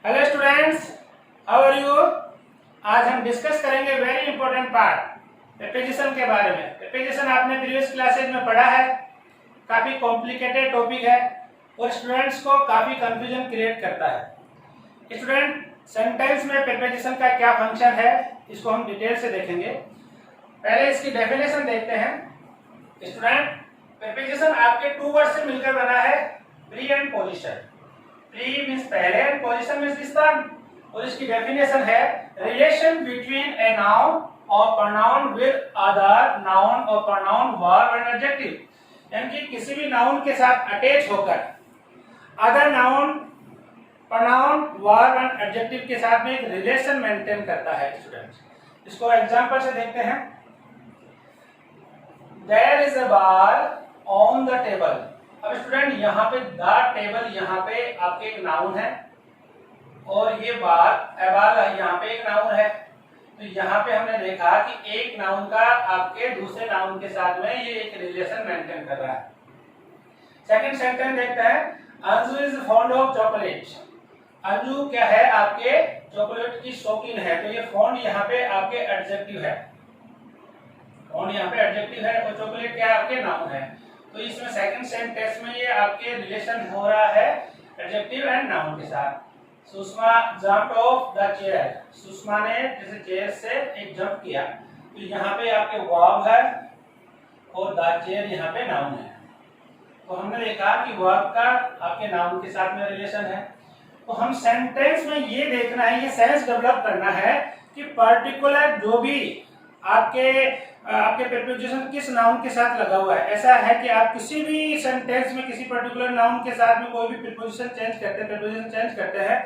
Hello students, how are you. आज हम discuss करेंगे वेरी इंपॉर्टेंट पार्ट प्रीपोजिशन के बारे में। प्रीपोजिशन आपने प्रीवियस क्लासेज में पढ़ा है, काफी कॉम्प्लिकेटेड टॉपिक है और स्टूडेंट्स को काफी कंफ्यूजन क्रिएट करता है। स्टूडेंट, सेंटेंस में प्रीपोजिशन का क्या फंक्शन है इसको हम डिटेल से देखेंगे। पहले इसकी डेफिनेशन देखते हैं। स्टूडेंट, प्रीपोजिशन आपके टू वर्ड से मिलकर बना है, pre and position. Pre means पहले एंड पोजीशन मींस स्थान, और इसकी डेफिनेशन है रिलेशन बिटवीन ए नाउन और प्रोनाउन विद अदर नाउन और प्रोनाउन वर्ब एंड एडजेक्टिव। यानी कि किसी भी नाउन के साथ अटैच होकर other noun, pronoun, verb and adjective के साथ में एक रिलेशन मेंटेन करता है। स्टूडेंट्स, इसको एग्जांपल से देखते हैं। There is a ball on the table। अब स्टूडेंट, यहाँ पे द टेबल यहाँ पे आपके एक नाउन है और ये बाल यहाँ पे एक नाउन है। तो यहाँ पे हमने देखा कि एक नाउन का आपके दूसरे नाउन के साथ में ये एक रिलेशन मेंटेन कर रहा है। सेकंड सेंटेंस देखते हैं। Anju is fond of chocolate. Anju क्या है, आपके चॉकलेट की शौकीन है। तो ये फॉन्ड यहाँ पे आपके एडजेक्टिव है, फॉन्ड यहाँ पे एडजेक्टिव है और चॉकलेट क्या है, आपके नाउन है। तो इसमें सेकंड सेंटेंस में ये आपके रिलेशन हो रहा है एडजेक्टिव एंड नाउन के साथ। Sushma jump of the chair. Sushma ने जैसे चेयर से एक जंप किया, तो यहाँ पे आपके वर्ब है और द चेयर यहाँ पे नाउन है। तो हमने देखा कि वर्ब का आपके नाउन के साथ में रिलेशन है। तो हम सेंटेंस में ये देखना है, ये सेंस डेवलप करना है कि पर्टिकुलर जो भी आपके प्रीपोजिशन किस नाउन के साथ लगा हुआ है। ऐसा है कि आप किसी भी सेंटेंस में किसी पर्टिकुलर नाउन के साथ में कोई भी प्रीपोजिशन प्रीपोजिशन चेंज करते हैं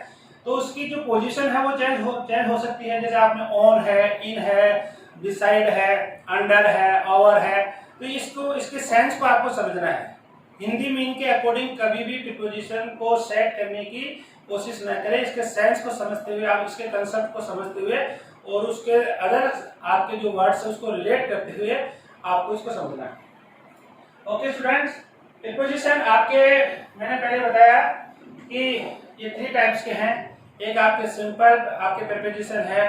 तो उसकी जो पोजीशन है वो चेंज हो सकती है। जैसे आपने ऑन है, इन है, बिसाइड है, अंडर है, ओवर है। तो इसके सेंस को आपको समझना है। हिंदी मीन के अकॉर्डिंग कभी भी प्रीपोजिशन को सेट करने की कोशिश न करें। इसके सेंस को समझते हुए, आप इसके कंसेप्ट को समझते हुए और उसके अदर आपके जो वर्ड्स है उसको रिलेट करते हुए आपको इसको समझना है। ओके स्टूडेंट्स, प्रीपोजिशन आपके मैंने पहले बताया कि ये थ्री टाइप्स के हैं। एक आपके सिंपल आपके प्रीपोजिशन है,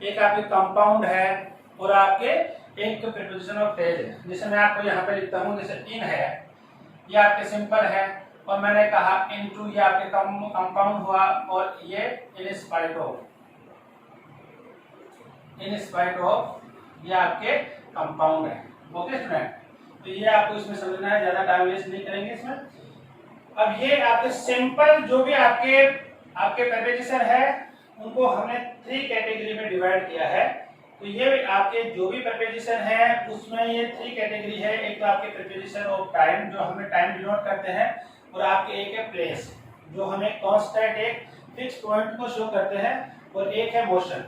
एक आपके कंपाउंड है और आपके एक प्रीपोजिशन ऑफ फ्रेज है। जैसे मैं आपको यहाँ पे लिखता हूँ, जैसे इन है, ये आपके सिंपल है और मैंने कहा इनटू, ये आपके कंपाउंड हुआ और ये in spite of, in spite of ये आपके कंपाउंड है। ओके स्टूडेंट, तो ये आपको इसमें समझना है, ज्यादा टाइम वेस्ट नहीं करेंगे इसमें। अब ये आपके सिंपल जो भी आपके प्रीपोजिशन है उनको हमने थ्री कैटेगरी में डिवाइड किया है। तो ये आपके जो भी प्रीपोजिशन है उसमें ये थ्री कैटेगरी है। एक तो आपके प्रीपोजिशन ऑफ टाइम, जो हमें टाइम डिनोट करते हैं, और आपके एक है प्लेस, जो हमें कांस्टेंट एक फिक्स पॉइंट को शो करते हैं, और एक है मोशन,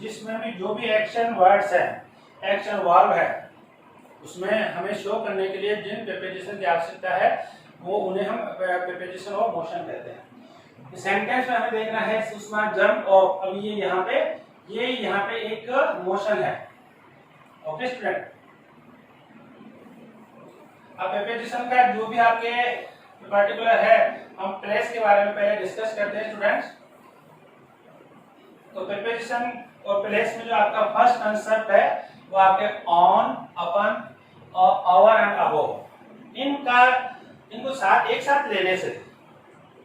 जिसमें भी जो भी एक्शन वर्ड्स है, एक्शन वर्ब है, उसमें हमें शो करने के लिए जिन प्रीपोजिशन की आवश्यकता है वो उन्हें हम प्रीपोजिशन ऑफ मोशन कहते हैं। सेंटेंस में हमें देखना है सुषमा जंप ऑफ। अब ये यहाँ पे एक मोशन है। ओके स्टूडेंट, अब प्रीपोजिशन का जो भी आपके पर्टिकुलर है, हम प्लेस के बारे में पहले डिस्कस करते हैं स्टूडेंट्स। तो प्रीपोजिशन और प्लेस में जो आपका फर्स्ट कंसेप्ट है वो आपके ऑन, अपन और ओवर एंड अबोव, इनको एक साथ लेने से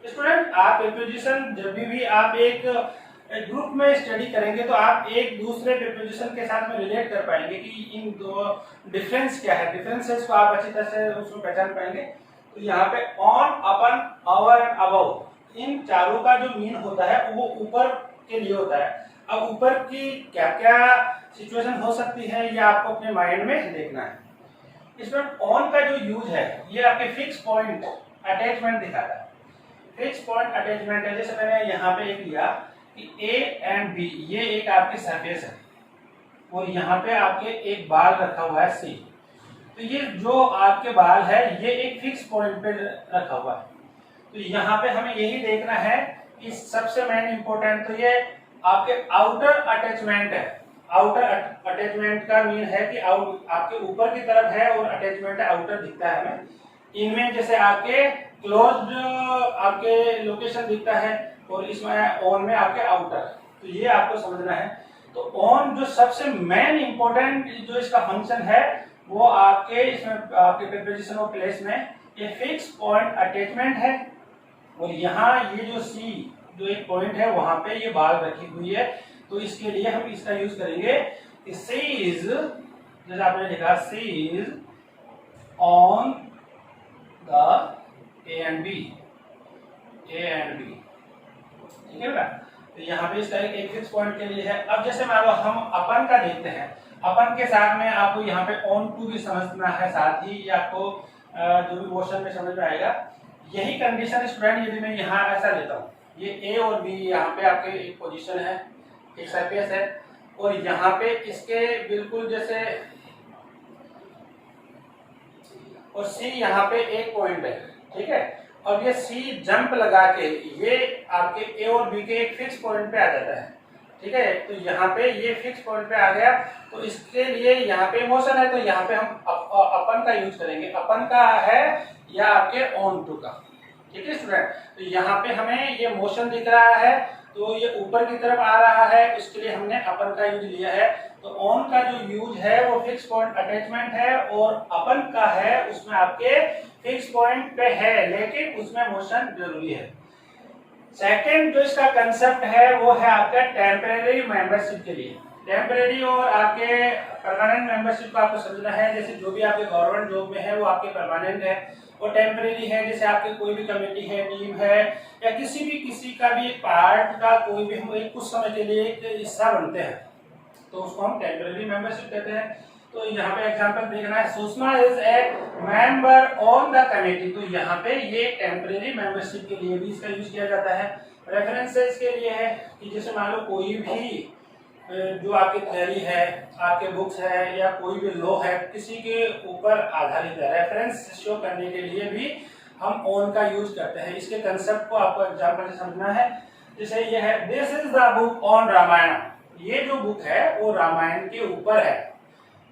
स्टूडेंट आप प्रीपोजिशन जब भी आप एक ग्रुप में स्टडी करेंगे तो आप एक दूसरे प्रीपोजिशन के साथ में रिलेट कर पाएंगे कि इन दो डिफरेंस क्या है, डिफरेंसेस को आप अच्छी तरह से उसमें पहचान पाएंगे। तो यहाँ पे on, upon, over and above, इन चारों का जो मीन होता है वो ऊपर के लिए होता है। अब ऊपर की क्या क्या सिचुएशन हो सकती है ये आपको अपने माइंड में देखना है। इसमें ऑन का जो यूज है ये आपके फिक्स पॉइंट अटैचमेंट दिखाता है। फिक्स पॉइंट अटैचमेंट है, जैसे मैंने यहाँ पे एक लिया कि ए एंड बी, ये एक आपकी सरफेस है और यहाँ पे आपके एक बाल रखा हुआ है सी। तो ये जो आपके बाल है ये एक फिक्स पॉइंट पे रखा हुआ है। तो यहाँ पे हमें यही देखना है कि सबसे मेन इंपॉर्टेंट तो ये आपके आउटर अटैचमेंट है। आउटर अटैचमेंट का मीन है कि आपके ऊपर की तरफ है और अटैचमेंट आउटर दिखता है हमें। इनमें जैसे आपके क्लोज्ड आपके लोकेशन दिखता है, और इसमें ऑन में आपके आउटर। तो ये आपको समझना है। तो ऑन जो सबसे मेन इंपॉर्टेंट जो इसका फंक्शन है वो आपके इसमें आपके प्रीपोजिशन ऑफ प्लेस में ये फिक्स पॉइंट अटैचमेंट है। और यहाँ ये जो सी जो एक पॉइंट है वहां पे ये बाल रखी हुई है। तो इसके लिए हम इसका यूज करेंगे सी इज, जैसे आपने लिखा C is on the A and B, A and B, ठीक है बेटा। तो यहाँ पे इसका एक फिक्स पॉइंट के लिए है। अब जैसे मान लो हम अपन का देखते हैं, अपन के साथ में आपको यहाँ पे ऑन टू भी समझना है, साथ ही ये आपको जो भी क्वेश्चन में समझ में आएगा। यही कंडीशन स्टूडेंट यदि मैं यहाँ ऐसा लेता हूँ, ये ए और बी यहाँ पे आपके एक पोजीशन है, एक सरफेस है, और यहाँ पे इसके बिल्कुल जैसे और सी यहाँ पे एक पॉइंट है, ठीक है। अब ये सी जंप लगा के ये आपके ए और बी के एक फिक्स पॉइंट पे आ जाता है, ठीक है। तो यहाँ पे ये फिक्स पॉइंट पे आ गया, तो इसके लिए यहाँ पे मोशन है, तो यहाँ पे हम अपन का यूज करेंगे। अपन का है या आपके ऑन टू का, ठीक है स्टूडेंट। तो यहाँ पे हमें ये मोशन दिख रहा है, तो ये ऊपर की तरफ आ रहा है, इसके लिए हमने अपन का यूज लिया है। तो ऑन का जो यूज है वो फिक्स पॉइंट अटैचमेंट है, और अपन का है उसमें आपके फिक्स पॉइंट पे है, लेकिन उसमें मोशन जरूरी है। सेकंड जो इसका कंसेप्ट है वो है आपका टेम्परेरी मेंबरशिप के लिए। टेम्परेरी और आपके परमानेंट मेंबरशिप को आपको समझना है। जैसे जो भी आपके गवर्नमेंट जॉब में है वो आपके परमानेंट है, और टेम्परेरी है जैसे आपके कोई भी कमेटी है, टीम है, या किसी का भी एक पार्ट का कोई भी हम एक कुछ समय के लिए एक हिस्सा बनते हैं, तो उसको हम टेम्परेरी मेंबरशिप कहते हैं। तो यहाँ पे एग्जांपल देखना है, Sushma is a member on the committee. तो यहाँ पे ये टेम्परेरी मेंबरशिप के लिए भी इसका यूज किया जाता है। रेफरेंसेस के लिए है कि जैसे मान लो कोई भी जो आपकी थ्योरी है, आपके बुक्स है, या कोई भी लॉ है, किसी के ऊपर आधारित है, रेफरेंस शो करने के लिए भी हम ऑन का यूज करते हैं। इसके कंसेप्ट को आपको एग्जांपल से समझना है। जैसे ये है, this is the book on Ramayana. ये जो बुक है वो रामायण के ऊपर है।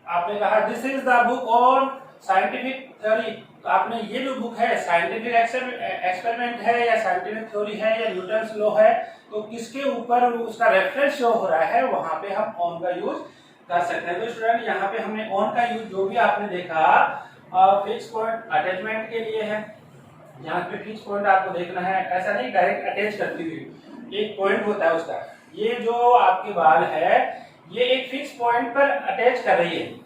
आपने कहा this is the book on scientific theory, तो आपने ये जो बुक है साइंटिफिक एक्सपेरिमेंट है या साइंटिफिक थ्योरी है या न्यूटन्स लॉ है, तो किसके ऊपर उसका रेफरेंस शो हो रहा है, वहां पे हम ऑन का यूज कर सकते हैं। तो स्टूडेंट यहाँ पे हमने ऑन का यूज जो भी आपने देखा फिक्स पॉइंट अटैचमेंट के लिए है। यहाँ पे फिक्स पॉइंट आपको देखना है, ऐसा नहीं डायरेक्ट अटैच करती हुई, एक पॉइंट होता है उसका। ये जो आपकी बाल है ये एक फिक्स पॉइंट पर अटैच कर रही है,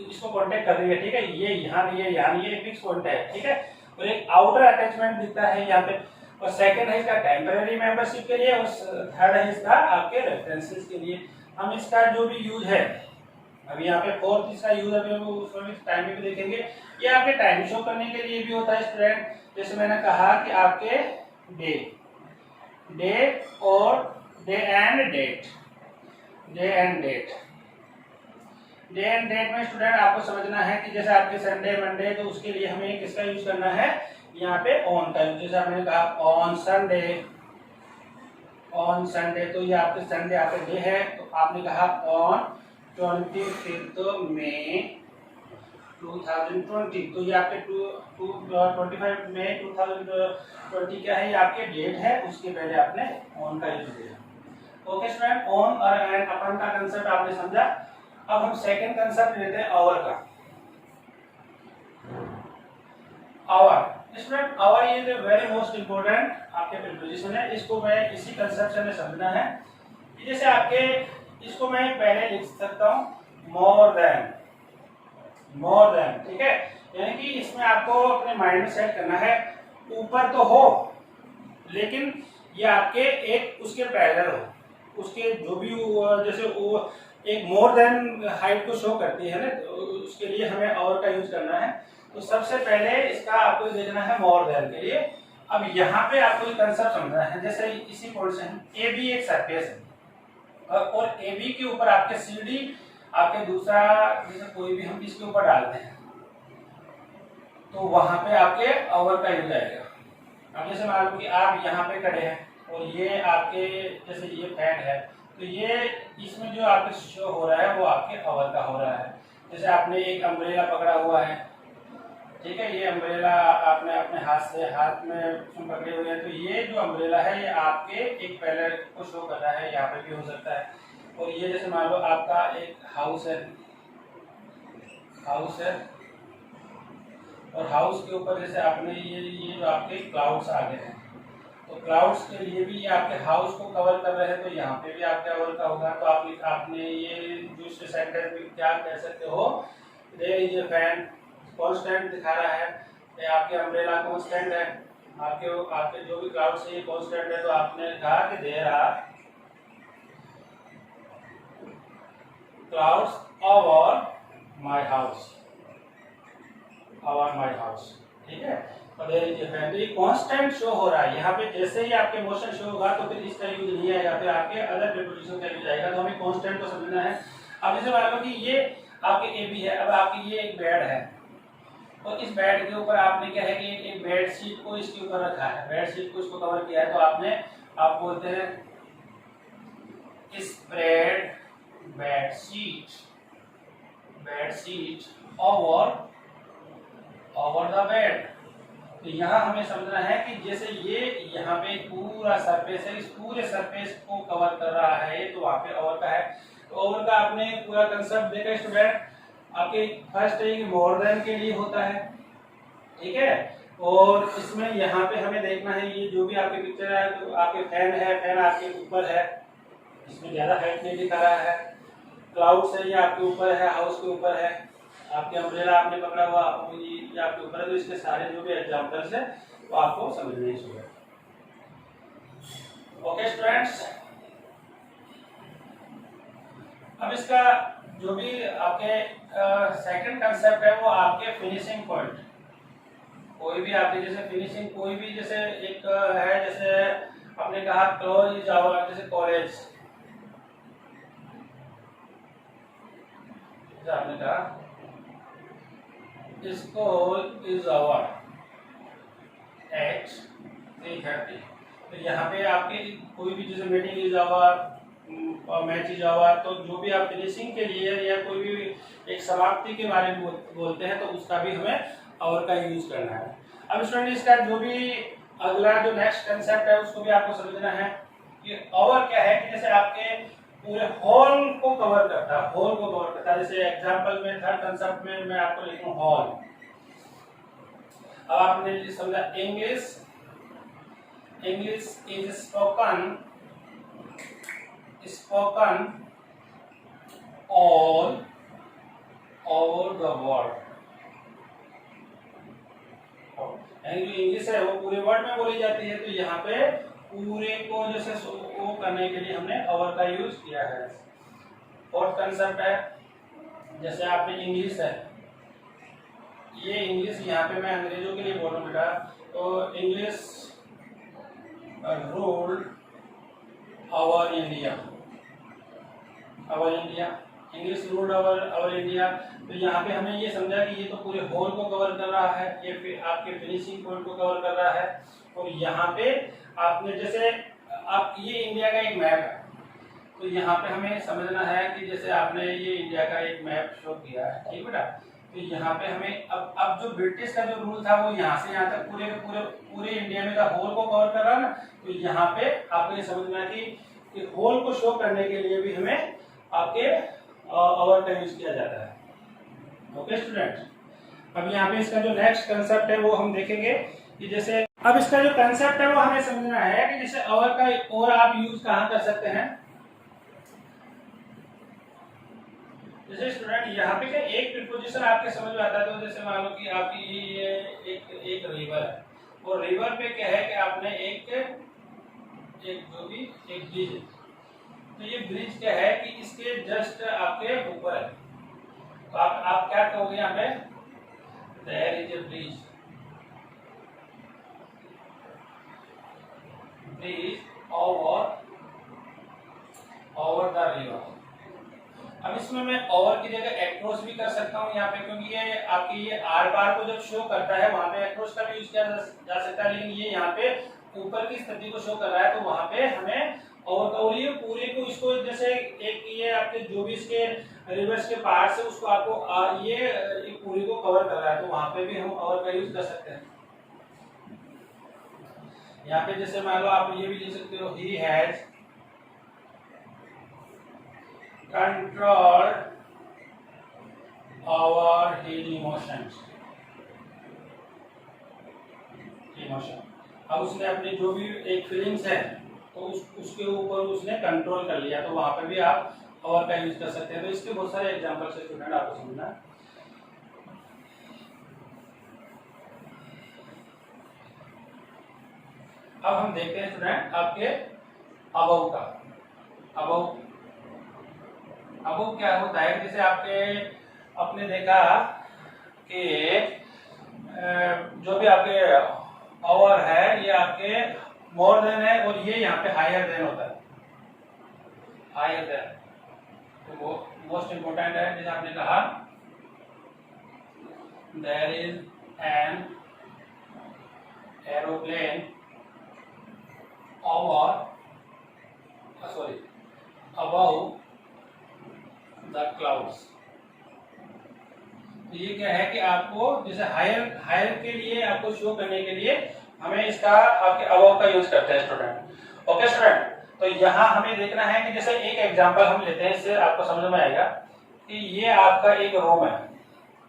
इसको कांटेक्ट कर रही है, ठीक है। ये यहाँ ये फिक्स पॉइंट है, ठीक है। और एक आउटर अटैचमेंट दिखता है यहाँ पे। और सेकंड है इसका टेम्परेरी मेंबरशिप के लिए, और थर्ड है इसका आपके रेफरेंसेस के लिए। हम इसका जो भी यूज है अभी यहाँ पे फोर्थ इसका यूज अभी उसमें भी टाइम भी देखेंगे। ये आपके टाइम शो करने के लिए भी होता है स्टूडेंट। जैसे मैंने कहा कि आपके डे और day and date, day and date में स्टूडेंट आपको समझना है कि जैसे आपके संडे मंडे, तो उसके लिए हमें किसका यूज करना है, यहाँ पे ऑन का यूज। जैसे आपने कहा ऑन संडे, तो ये आपके संडे आपके डे है, तो आपने कहा ऑन 25 मई 2020, तो ये आपके 25 मई 2020 क्या है, ये आपके डेट है, उसके पहले आपने ऑन का यूज किया। ओके स्टूडेंट, ऑन और एंड अपन का कंसेप्ट आपने समझा। अब हम सेकंड कंसेप्ट लेते हैं आवर का। Over student, over is very most important आपके प्रीपोजिशन है। इसको मैं इसी कंसेप्ट में समझना है। जैसे आपके इसको मैं पहले लिख सकता हूं मोर देन, ठीक है। यानी कि इसमें आपको अपने माइंड में सेट करना है, ऊपर तो हो लेकिन ये आपके एक उसके पैरेलल हो, उसके जो भी जैसे वो एक मोर देन हाइट को शो करती है ना, तो उसके लिए हमें और का यूज करना है। तो सबसे पहले इसका आपको देखना है मोर देन के लिए। अब यहाँ पे आपको एक कंसेप्ट समझना है। जैसे इसी पोजीशन ए बी एक सरफेस है, और ए बी के ऊपर आपके सी डी आपके दूसरा जैसे कोई भी हम इसके ऊपर डालते हैं, तो वहां पे आपके ओवर का यूज आएगा। अब जैसे मान लो कि आप यहाँ पे खड़े हैं और ये आपके जैसे ये फैन है, तो ये इसमें जो आपके शो हो रहा है वो आपके ओवर का हो रहा है। जैसे आपने एक अम्ब्रेला पकड़ा हुआ है, ठीक है। ये अम्ब्रेला आपने अपने हाथ में पकड़े हुए हैं, तो ये जो अम्ब्रेला है ये आपके एक पैनल को शो कर रहा है, यहाँ पे भी हो सकता है। और ये जैसे मान लो आपका एक हाउस है, और हाउस के ऊपर जैसे आपने ये जो आपके क्लाउड्स आ गए हैं, तो क्लाउड्स के लिए भी ये आपके हाउस को कवर कर रहे हैं, तो यहाँ पे भी आपके कवर का होगा। तो आपने ये जो सेंटेंस में क्या कह सकते हो, there is a fan, constant दिखा रहा है, ये आपके अम्ब्रेला कांस्टेंट है, आपके जो भी क्लाउड्स है ये कांस्टेंट है। तो आपने कहा कि there are clouds over my house, ठीक है। और ये कांस्टेंट शो हो रहा है यहाँ पे, जैसे ही आपके मोशन शो होगा तो फिर इसका यूज नहीं आएगा, फिर आपके अदर प्रीपोजिशन का यूज आएगा। तो हमें कांस्टेंट को समझना है। अब जैसे मान लो कि ये आपके ए बी है, अब आपकी ये एक बेड है, और इस बेड के ऊपर आपने क्या है कि एक बेड शीट को इसके ऊपर रखा है, बेड शीट को इसको कवर किया है। तो आप बोलते हैं spread bed sheet over the bed. तो यहाँ हमें समझना है कि जैसे ये यहाँ पे पूरा सरफेस है, इस पूरे सरफेस को कवर कर रहा है, तो वहाँ पे ओवर का है। तो ओवर का आपने पूरा कंसेप्ट देखा स्टूडेंट, आपके फर्स्ट है कि मोर देन के लिए होता है, ठीक है। और इसमें यहाँ पे हमें देखना है ये जो भी आपके पिक्चर है, तो आपके फैन आपके ऊपर है, इसमें ज्यादा हाइट नहीं दिखा रहा है। क्लाउड्स है ये आपके ऊपर है, हाउस के ऊपर है। आपके अम्ब्रेला आपने पकड़ा हुआ ये आपके ऊपर है। तो इसके सारे जो भी एग्जांपल्स है वो आपको समझने चाहिए। ओके स्टूडेंट्स, अब इसका जो भी आपके सेकंड कंसेप्ट है वो आपके फिनिशिंग पॉइंट। कोई भी आपके जैसे फिनिशिंग, कोई भी जैसे एक है, जैसे आपने कहा क्लोज इज आवर, जैसे कॉलेज, आपने कहा स्कूल इज आवर एट 3:30। तो यहाँ पे आपके कोई भी जैसे मीटिंग इज आवर और मैच इज आवर, तो जो भी आप फिनिशिंग के लिए या कोई भी एक समाप्ति के बारे में बोलते हैं तो उसका भी हमें आवर का यूज करना है। अब स्टूडेंट इसका जो भी अगला जो नेक्स्ट कंसेप्ट है उसको भी आपको समझना है कि आवर क्या है। कि जैसे आपके पूरे हॉल को कवर करता है, जैसे एग्जांपल में थर्ड कंसेप्ट में मैं आपको लिखूं हॉल। अब आपने समझा English is spoken all over the world. यानी जो इंग्लिश है वो पूरे वर्ल्ड में बोली जाती है। तो यहाँ पे पूरे को जैसे वो करने के लिए हमने ओवर का यूज किया है। फोर्थ कंसेप्ट है, जैसे आपने इंग्लिश है, ये इंग्लिश यहाँ पे मैं अंग्रेजों के लिए बोल रहा हूँ बेटा, तो English ruled over India, English ruled over India. तो यहाँ पे हमें ये समझा कि ये तो पूरे होल को कवर कर रहा है, ये फिर आपके फिनिशिंग पॉइंट को कवर कर रहा है। और यहाँ पे आपने जैसे आप ये इंडिया का एक मैप है, तो यहाँ पे हमें समझना है कि जैसे आपने ये इंडिया का एक मैप शो किया है, ठीक बेटा। तो यहाँ पे हमें अब जो ब्रिटिश का जो रूल था वो यहाँ से यहाँ तक पूरे इंडिया में का होल को कवर कर रहा है ना। तो यहाँ पे आपको ये समझना है कि होल को शो करने के लिए भी हमें आपके ओवर का यूज किया जाता है। ओके स्टूडेंट्स, अब यहाँ पे इसका जो नेक्स्ट कंसेप्ट है वो हम देखेंगे कि जैसे अब इसका जो कंसेप्ट है वो हमें समझना है कि जैसे ओवर का और आप यूज कहाँ कर सकते हैं। जैसे स्टूडेंट यहाँ पे क्या एक प्रीपोजिशन आपके समझ में आता है, तो जैसे मान लो कि आपकी ये एक रिवर है, और रिवर पे क्या है कि आपने एक ब्रिज है। तो ये ब्रिज क्या है कि इसके जस्ट आपके ऊपर है, तो आप क्या कहोगे यहाँ पे, there is a bridge over the river. अब इसमें मैं ओवर की जगह एक्रोस भी कर सकता हूँ यहाँ पे, क्योंकि ये आपकी ये आर बार को जब शो करता है वहां पे एक्रोस का भी यूज किया जा सकता है, लेकिन ये यहाँ पे ऊपर की स्थिति को शो कर रहा है, तो वहां पे हमें ओवर का, और ये पूरे को इसको जैसे एक ये आपके जो भी इसके रिवर्स के पार्ट्स है उसको आपको ये पूरे को कवर कर रहा है, तो वहां पे भी हम अवर का यूज कर सकते हैं। यहाँ पे जैसे मान लो आप ये भी लिख सकते हो, he has controlled over his emotions. अब उसने अपनी जो भी एक फीलिंग्स है तो उसके ऊपर उसने कंट्रोल कर लिया, तो वहां पे भी आप और का यूज कर सकते हैं। तो इसके बहुत सारे एग्जांपल से स्टूडेंट आपको समझना। अब हम देखते हैं स्टूडेंट आपके अबव का। अबव क्या होता है, जैसे आपके आपने देखा कि जो भी आपके ओवर है ये आपके मोर देन है और ये यहाँ पे हायर देन होता है। हायर देन तो वो मोस्ट इंपोर्टेंट है। जैसे आपने कहा there is an aeroplane above the clouds। तो ये क्या है कि आपको जैसे हायर के लिए आपको शो करने के लिए हमें इसका आपके above का यूज करते हैं स्टूडेंट। ओके स्टूडेंट, तो यहाँ हमें देखना है कि जैसे एक एग्जांपल हम लेते हैं, इससे आपको समझ में आएगा कि ये आपका एक रूम है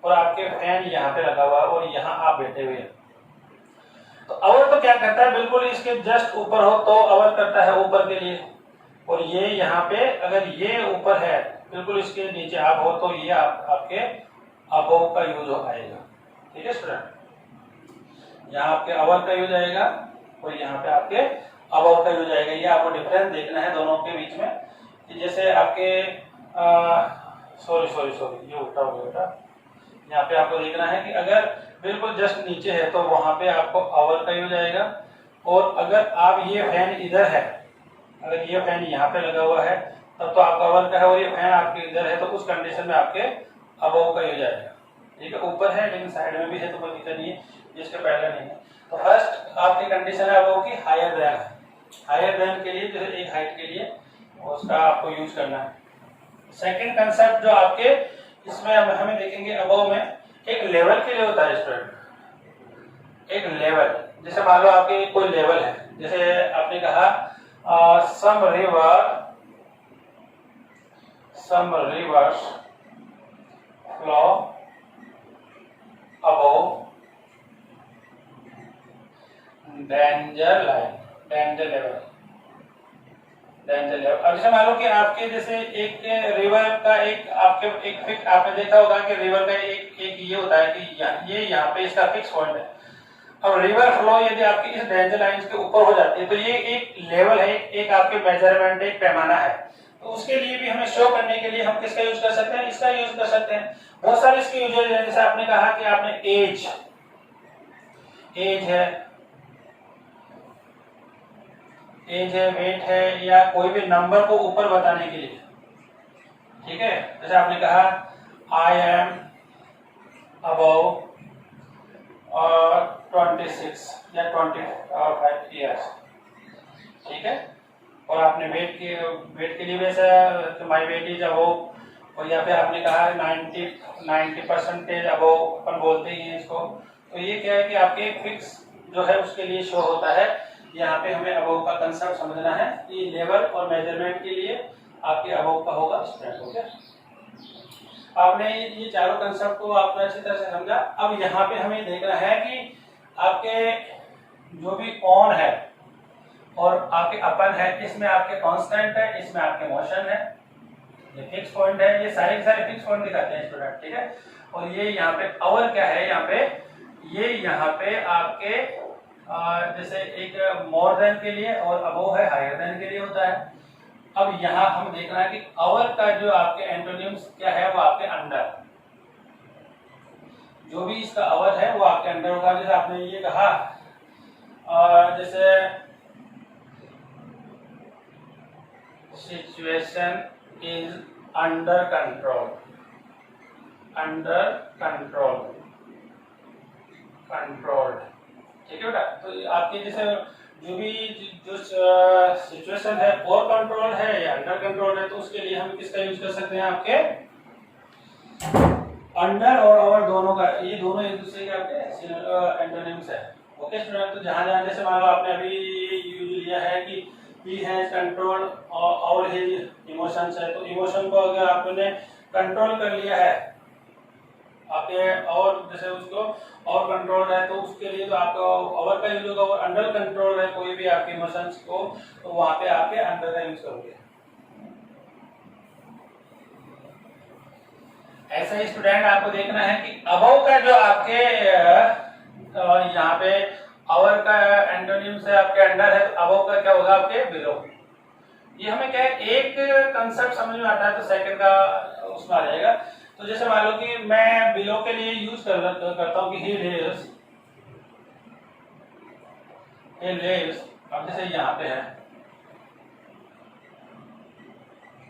और आपके फैन यहाँ पे लगा हुआ है और यहाँ आप बैठे हुए हैं। तो अवर तो क्या करता है, बिल्कुल इसके जस्ट ऊपर हो तो अवर करता है ऊपर के लिए, और ये यहाँ पे अगर ये ऊपर है बिल्कुल इसके नीचे आप हो तो ये आपके अबव का यूज हो आएगा। ठीक है स्टूडेंट, यहाँ आपके अवर का यूज आएगा और यहाँ पे आपके अबव का यूज आएगा। ये आपको डिफरेंस देखना है दोनों के बीच में कि जैसे आपके सॉरी ये उल्टा हो गया। यहाँ पे आपको देखना है कि अगर बिल्कुल जस्ट नीचे है तो वहां पे आपको अवर का यूज आएगा, और अगर आप ये फैन इधर है, अगर ये फैन यहाँ पे लगा हुआ है तब तो आपका अवर का है, और ये फैन आपके इधर है तो उस कंडीशन में आपके अबव का यूज आएगा। ठीक है, ऊपर है लेकिन साइड में भी है तो कोई दिक्कत नहीं है, जिसके पहले नहीं है। तो फर्स्ट आपकी कंडीशन है अबव की हायर देन है। हायर देन के लिए जैसे एक हाइट के लिए उसका आपको यूज करना है। सेकंड कंसेप्ट जो आपके इसमें हमें देखेंगे अबव में एक लेवल के लिए होता है स्टूडेंट। एक लेवल, जैसे मान लो आपके कोई लेवल है, जैसे आपने कहा some rivers flow above danger level। अब जैसे मान लो कि आपके जैसे एक रिवर का एक आपके एक फिक्स, आपने देखा होगा कि रिवर का एक ये होता है कि ये यहाँ पे इसका फिक्स पॉइंट है। अब रिवर फ्लो यदि आपकी इस डेंजर लाइन के ऊपर हो जाती है तो ये एक लेवल है, एक आपके मेजरमेंट एक पैमाना है। तो उसके लिए भी हमें शो करने के लिए हम किसका यूज कर सकते हैं, इसका यूज कर सकते हैं। बहुत सारे इसके यूज है, जैसे आपने कहा कि आपने एज है, वेट है, या कोई भी नंबर को ऊपर बताने के लिए। ठीक है, जैसे आपने कहा आई एम अबव 26 या 25 ईयर्स। ठीक है, और आपने वेट के लिए वैसा माई वेट इज अबव, और यहाँ पे आपने कहा 90% अबव अपन बोलते ही हैं इसको। तो ये क्या है कि आपके फिक्स जो है उसके लिए शो होता है। यहाँ पे हमें अबव का कंसेप्ट समझना है कि लेवल और मेजरमेंट के लिए आपके अबव का होगा स्टूडेंट। ओके, आपने ये चारों कंसेप्ट को आपने अच्छी तरह से समझा। अब यहाँ पे हमें देखना है कि आपके जो भी ऑन है और आपके अपन है, इसमें आपके कांस्टेंट है, इसमें आपके मोशन है, ये फिक्स पॉइंट है, ये सारे फिक्स पॉइंट दिखाते हैं स्टूडेंट। ठीक है, और ये यहाँ पे अवर क्या है, यहाँ पे ये यहाँ पे आपके जैसे एक मोर देन के लिए और अबव है हायर देन के लिए होता है। अब यहाँ हम देखना है कि अवर का जो आपके एंटोनिम्स क्या है, वो आपके अंडर, जो भी इसका अवर है वो आपके अंडर होगा। जैसे आपने ये कहा जैसे situation is under control, controlled. ठीक है बेटा, तो आपके जैसे जो भी जो सिचुएशन है और कंट्रोल है या अंडर कंट्रोल है, तो उसके लिए हम किसका यूज कर सकते हैं, आपके अंडर और ओवर दोनों का, ये दोनों एक दूसरे के आपके एंटोनिम्स है। ओके स्टूडेंट, तो जहां जहां जैसे मान लो आपने अभी यूज लिया है कि he has control over his emotions है, तो इमोशन को अगर आपने कंट्रोल कर लिया है आपके, और जैसे उसको और कंट्रोल है तो उसके लिए तो आपको ओवर का यूज होगा, और अंडर कंट्रोल है कोई भी आपके इमोशंस को, तो वहां पे आपके अंडर का यूज करोगे। ऐसा ही स्टूडेंट आपको देखना है कि अबव का जो आपके यहाँ पे ओवर का एंटोनिम्स है आपके अंडर है, तो अबव का क्या होगा आपके बिलो। ये हमें क्या है, एक कंसेप्ट समझ में आता है तो सेकंड का उसमें आ जाएगा। तो जैसे मान लो कि मैं बिलो के लिए यूज करता हूँ कि ही लिव्स, अब जैसे यहाँ पे है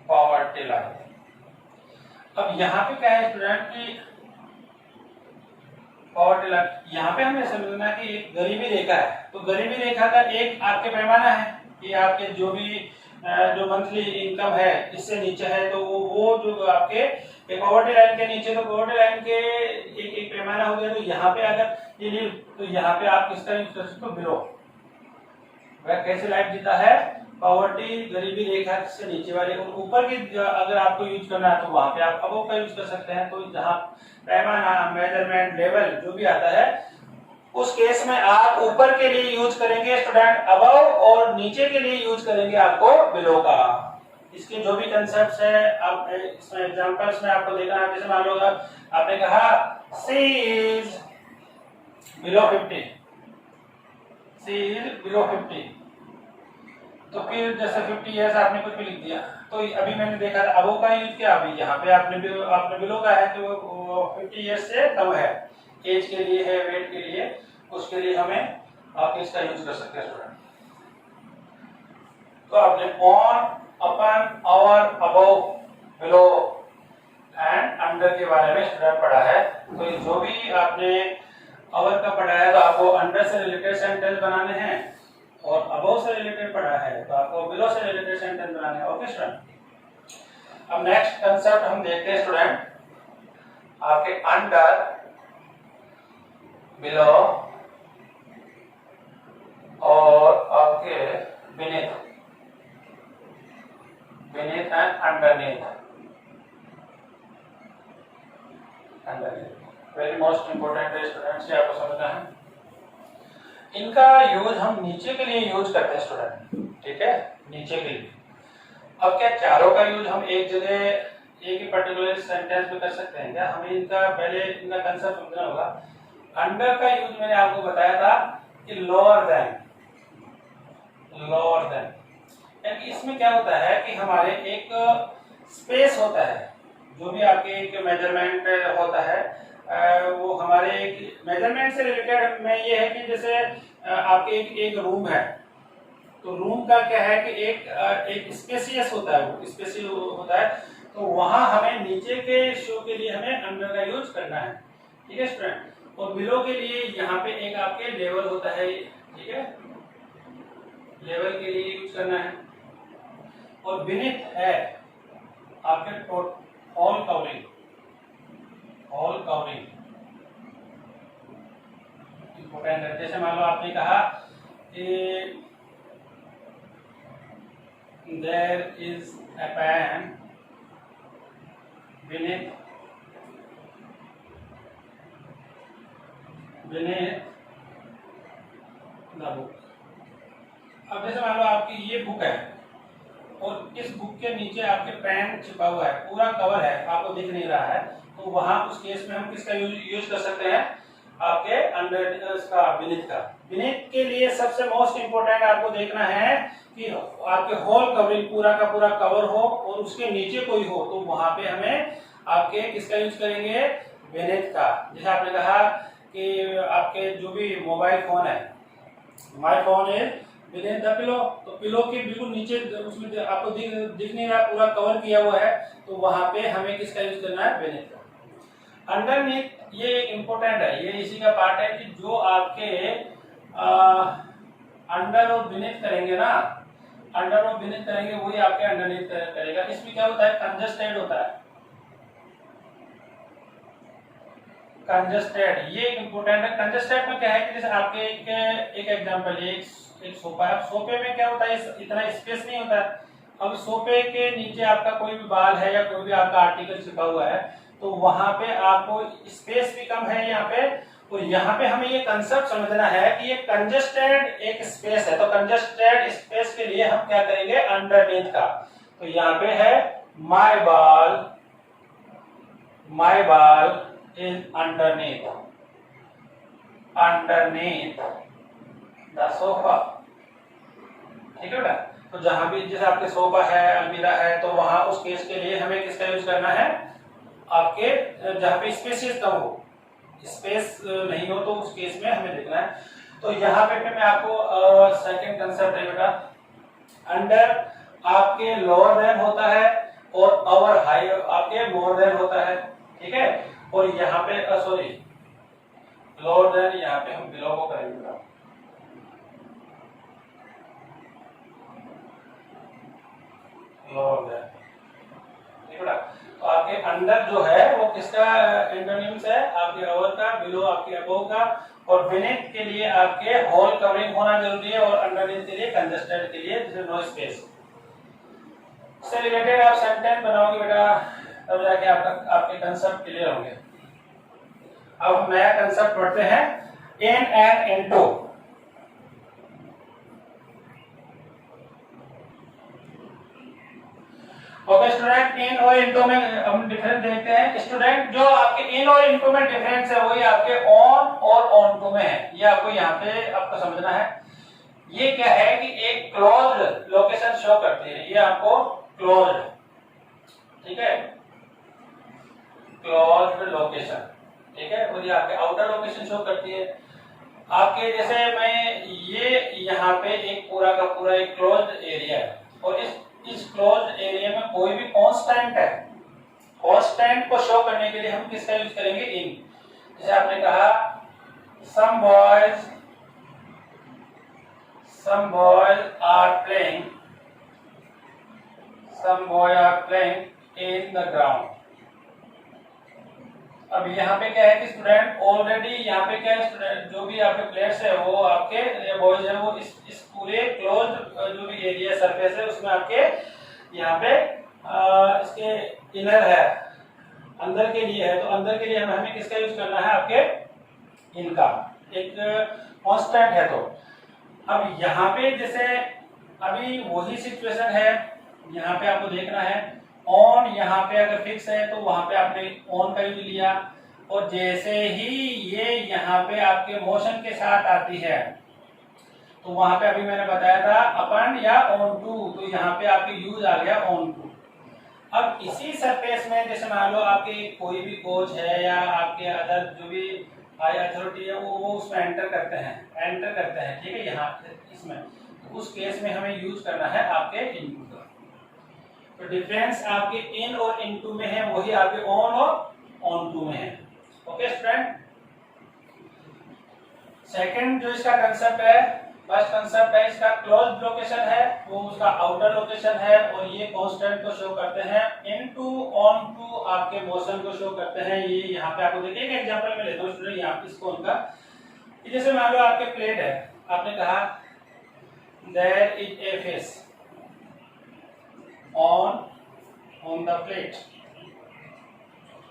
पॉवर्टी लाइन। अब यहाँ पे क्या है स्टूडेंट की पॉवर्टी लाइन, यहाँ पे हमें समझना है कि एक गरीबी रेखा है, तो गरीबी रेखा का एक आपके पैमाना है कि आपके जो भी जो मंथली इनकम है इससे नीचे है, तो वो जो आपके पॉवर्टी लाइन के नीचे, तो पॉवर्टी लाइन के एक पैमाना हो गया। तो यहाँ पे अगर ये लिव, तो यहाँ पे आप किसका यूज कर सकते हो, बिलो। वह कैसे लाइफ जीता है, पॉवर्टी गरीबी रेखा से नीचे वाले, और ऊपर की अगर आपको यूज करना है तो वहां पे आप अबव का यूज कर सकते हैं। तो जहां पैमाना, मेजरमेंट, लेवल जो भी आता है उस केस में आप ऊपर के लिए यूज करेंगे स्टूडेंट अबव, और नीचे के लिए यूज करेंगे आपको बिलो का। इसके जो भी कंसेप्ट्स है आप इसमें एग्जांपल्स में आपको देखना है। जैसे मान लो आपने कहा C is below 50, C is below 50, तो फिर जैसे 50 इयर्स आपने कुछ भी लिख दिया, तो अभी मैंने देखा था अबव का यूज किया, अभी यहाँ पे आपने बिलो का है तो वो 50 इयर्स से कम है, एज के लिए है, वेट के लिए, उसके लिए हमें आप इसका यूज कर सकते हैं स्टूडेंट। तो आपने on, upon, over, above, below and under के बारे में स्टूडेंट पढ़ा है। तो जो भी आपने ओवर का पढ़ा है तो आपको अंडर से रिलेटेड सेंटेंस बनाने हैं, और अबव से रिलेटेड पढ़ा है तो आपको बिलो से रिलेटेड सेंटेंस बनाने हैं। ओके स्टूडेंट, अब नेक्स्ट कंसेप्ट हम देखते हैं स्टूडेंट, आपके अंडर, बिलो और आपके beneath and underneath, very most important है स्टूडेंट्स, ये आपको समझना है। इनका यूज हम नीचे के लिए यूज करते हैं स्टूडेंट, ठीक है, नीचे के लिए। अब क्या चारों का यूज हम एक जगह एक ही पर्टिकुलर सेंटेंस में कर सकते हैं क्या, हमें इनका पहले इनका कंसेप्ट समझना होगा। अंडर का यूज मैंने आपको बताया था कि लोअर देन, यानी इसमें क्या होता है कि हमारे एक स्पेस होता है, जो भी आपके एक मेजरमेंट होता है वो हमारे एक मेजरमेंट से रिलेटेड में ये है कि जैसे आपके एक रूम है, तो रूम का क्या है कि एक स्पेसियस होता है, वो स्पेसियस होता है, तो वहां हमें नीचे के शो के लिए हमें अंडर का यूज करना है, ठीक है स्टूडेंट। और बिलो के लिए यहाँ पे एक आपके लेवल होता है, ठीक है, लेवल के लिए यूज करना है। और बिनीथ है आपके ऑल कवरिंग, इंपोर्टेंट है। जैसे मान लो आपने कहा कि there is a pen beneath the book। अब जैसे मान लो आपकी ये बुक है और इस बुक के नीचे आपके पेन छिपा हुआ है, पूरा कवर है, आपको दिख नहीं रहा है, तो वहां उस केस में हम किसका यूज कर सकते हैं, आपके अंडर का, बिनीथ का। बिनीथ के लिए सबसे मोस्ट इंपोर्टेंट आपको देखना है कि आपके होल कवरिंग, पूरा का पूरा कवर हो और उसके नीचे कोई हो, तो वहां पे हमें आपके किसका यूज करेंगे, बिनीथ का। जैसे आपने कहा कि आपके जो भी मोबाइल फोन है, my phone is beneath the pillow, तो पिलो के बिल्कुल नीचे उसमें आपको दिख नहीं रहा, पूरा कवर किया हुआ है, तो वहां पे हमें किसका यूज करना है, बिनीथ का। अंडरनीथ ये एक इंपॉर्टेंट है, ये इसी का पार्ट है कि जो आपके अंडर और बिनीथ करेंगे ना, अंडर और बिनीथ करेंगे वही आपके अंडरनीथ करेगा। इसमें क्या होता है, कंजस्टेड होता है, कंजस्टेड, ये इंपोर्टेंट है। कंजस्टेड में क्या है कि जैसे आपके एक एग्जांपल है, एक सोफा है। सोफे में क्या होता है, इतना स्पेस नहीं होता है। अब सोफे के नीचे आपका कोई भी बाल है या कोई भी आपका आर्टिकल छिपा हुआ है, तो वहां पे आपको स्पेस भी कम है यहाँ पे। तो यहाँ पे हमें ये कंसेप्ट समझना है कि ये कंजस्टेड एक स्पेस है, तो कंजस्टेड स्पेस के लिए हम क्या करेंगे, अंडरनीथ का। तो यहाँ पे है माय बाल इज अंडरनीथ द सोफा। ठीक है बेटा। तो जहां भी जैसे आपके सोफा है, अलमीरा है, तो वहां उस केस के लिए हमें किसका यूज करना है, आपके जहां पे स्पेस कम हो, स्पेस नहीं हो, तो उस केस में हमें देखना है। तो यहाँ पे मैं आपको सेकंड कंसेप्ट है बेटा, अंडर आपके लोअर देन होता है और ओवर हाई आपके मोर देन होता है। ठीक है। और यहाँ पे सॉरी लोअर देन, यहाँ पे हम बिलो को करेंगे बेटा। लोअर देन, ठीक है। तो आपके अंडर जो है वो किसका एंटोनिम्स है, आपके ओवर का, बिलो आपके अबोव का, और बीनेथ के लिए आपके होल कवरिंग होना जरूरी है, और अंडरनीथ के लिए कंजस्टेड के लिए जैसे नो स्पेस। इससे रिलेटेड आप सेंटेंस बनाओगे बेटा, तब जाके आपके कंसेप्ट क्लियर होंगे। अब हम नया कंसेप्ट पढ़ते हैं, in and into. Okay student, in और इनटू में हम डिफरेंस देखते हैं। स्टूडेंट जो आपके इन और इनटू में डिफरेंस है वही आपके ऑन और ऑन टू में है। ये आपको यहाँ पे आपको समझना है। ये क्या है कि एक क्लोज्ड लोकेशन शो करती है, ये आपको क्लोज्ड, ठीक है, क्लोज्ड लोकेशन, ठीक है। और ये आपके आउटर लोकेशन शो करती है। आपके जैसे मैं ये यहाँ पे एक पूरा का पूरा एक क्लोज्ड एरिया है, और इस क्लोज्ड एरिया में कोई भी कांस्टेंट है, कांस्टेंट को शो करने के लिए हम किसका यूज करेंगे, इन। जैसे आपने कहा some boys are playing in the ground। अब यहाँ पे क्या है कि स्टूडेंट ऑलरेडी यहाँ पे क्या है, स्टूडेंट जो भी आपके प्लेयर्स है वो आपके बॉयज है, वो इस पूरे क्लोज्ड जो भी एरिया सरफेस है उसमें आपके यहाँ पे इसके इनर है, अंदर के लिए है। तो अंदर के लिए हमें किसका यूज करना है, आपके इनका, एक कांस्टेंट है। तो अब यहाँ पे जैसे अभी वही सिचुएशन है, यहाँ पे आपको देखना है ऑन, यहाँ पे अगर फिक्स है तो वहां पे आपने ऑन का यूज लिया, और जैसे ही ये यहाँ पे आपके मोशन के साथ आती है तो वहां पे अभी मैंने बताया था अपन या ऑन टू, तो यहाँ पे आपके यूज आ गया ऑन टू। अब इसी सरफेस में जैसे मान लो आपके कोई भी कोच है या आपके अदर जो भी हाई अथॉरिटी है वो उसमें एंटर करते हैं, ठीक है, यहाँ इसमें, तो उस केस में हमें यूज करना है आपके इनटू का। तो डिफरेंस आपके इन और इनटू में है, वही आपके ऑन और ऑन टू में है। Okay student. सेकंड जो इसका कंसेप्ट है, फर्स्ट कंसेप्ट है इसका क्लोज्ड लोकेशन है, वो उसका आउटर लोकेशन है, और ये कांस्टेंट को शो करते हैं। इनटू ऑन टू आपके मोशन को शो करते हैं। ये यहाँ पे आपको देखिए, एक एग्जांपल में लेता हूँ स्टूडेंट, यहाँ पे इसको उनका, जैसे मान लो आपके प्लेट है, आपने कहा there is a fish on the plate.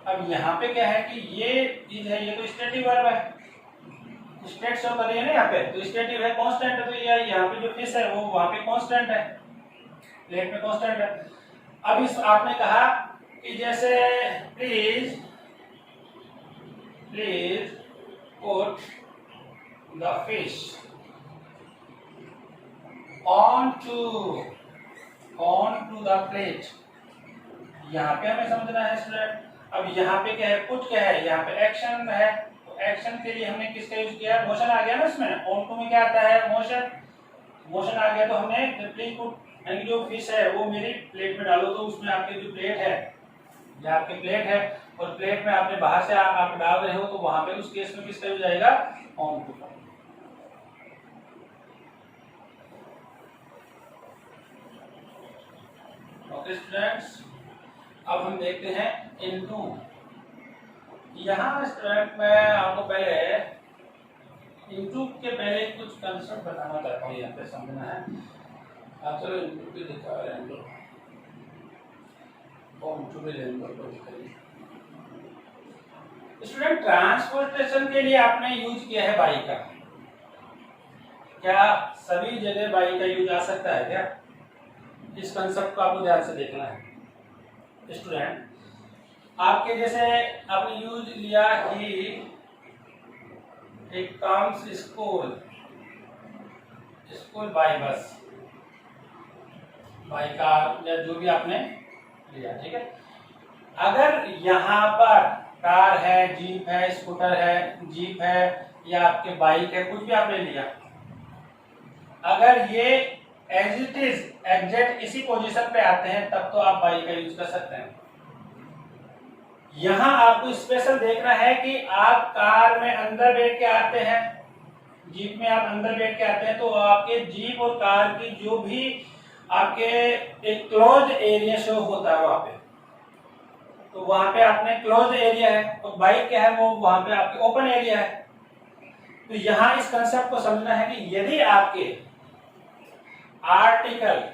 अब यहाँ पे क्या है कि ये चीज है, ये तो स्टेटिक वर्ब है, स्टेट शो कर रही है ना यहाँ पे, तो स्टेटिव है, कांस्टेंट है, तो ये यहाँ पे जो फिश है वो वहां पे कांस्टेंट है, प्लेट में कांस्टेंट है। अब इस आपने कहा कि जैसे please put the fish on to the plate. यहाँ पे हमें समझना है स्टूडेंट। अब यहाँ पे क्या है, पुट क्या है, यहाँ पे एक्शन है, तो एक्शन के लिए हमने किसका यूज किया, मोशन आ गया ना इसमें। ऑन टू में क्या आता है, मोशन आ गया, तो हमने प्लीज पुट यानी जो फिश है वो मेरी प्लेट में डालो, तो उसमें आपकी जो प्लेट है, ये आपकी प्लेट है, और प्लेट में आपने बाहर से आप डाल रहे हो, तो वहां पे उस केस में किसका यूज आएगा, ऑन टू का। ओके स्टूडेंट्स, अब हम देखते हैं इनटू। यहाँ स्टूडेंट मैं आपको पहले इनटू के पहले कुछ कंसेप्ट बताना चाहता हूँ, यहाँ पे समझना है। आप चलो इनटू पे दिखा रहे हैं और इनटू पे को दिखाइए। स्टूडेंट ट्रांसपोर्टेशन के लिए आपने यूज किया है बाई का, क्या सभी जगह बाई का यूज आ सकता है क्या? इस कंसेप्ट को आपको ध्यान से देखना है स्टूडेंट। आपके जैसे आपने यूज लिया कि एक comes school, school by bus, by car या जो भी आपने लिया, ठीक है। अगर यहाँ पर कार है, जीप है, स्कूटर है, जीप है या आपके बाइक है, कुछ भी आपने लिया, अगर ये एज इट इज एग्जैक्ट इसी पोजीशन पे आते हैं तब तो आप बाइक का यूज कर सकते हैं। यहां आपको स्पेशल देखना है कि आप कार में अंदर बैठ के आते हैं, जीप में आप अंदर बैठ के आते हैं, तो आपके जीप और कार की जो भी आपके एक क्लोज एरिया शो होता है वहां पे, तो वहां पे आपने क्लोज एरिया है, तो बाइक क्या है वो वहां पे आपके ओपन एरिया है। तो यहां इस कंसेप्ट को समझना है कि यदि आपके आर्टिकल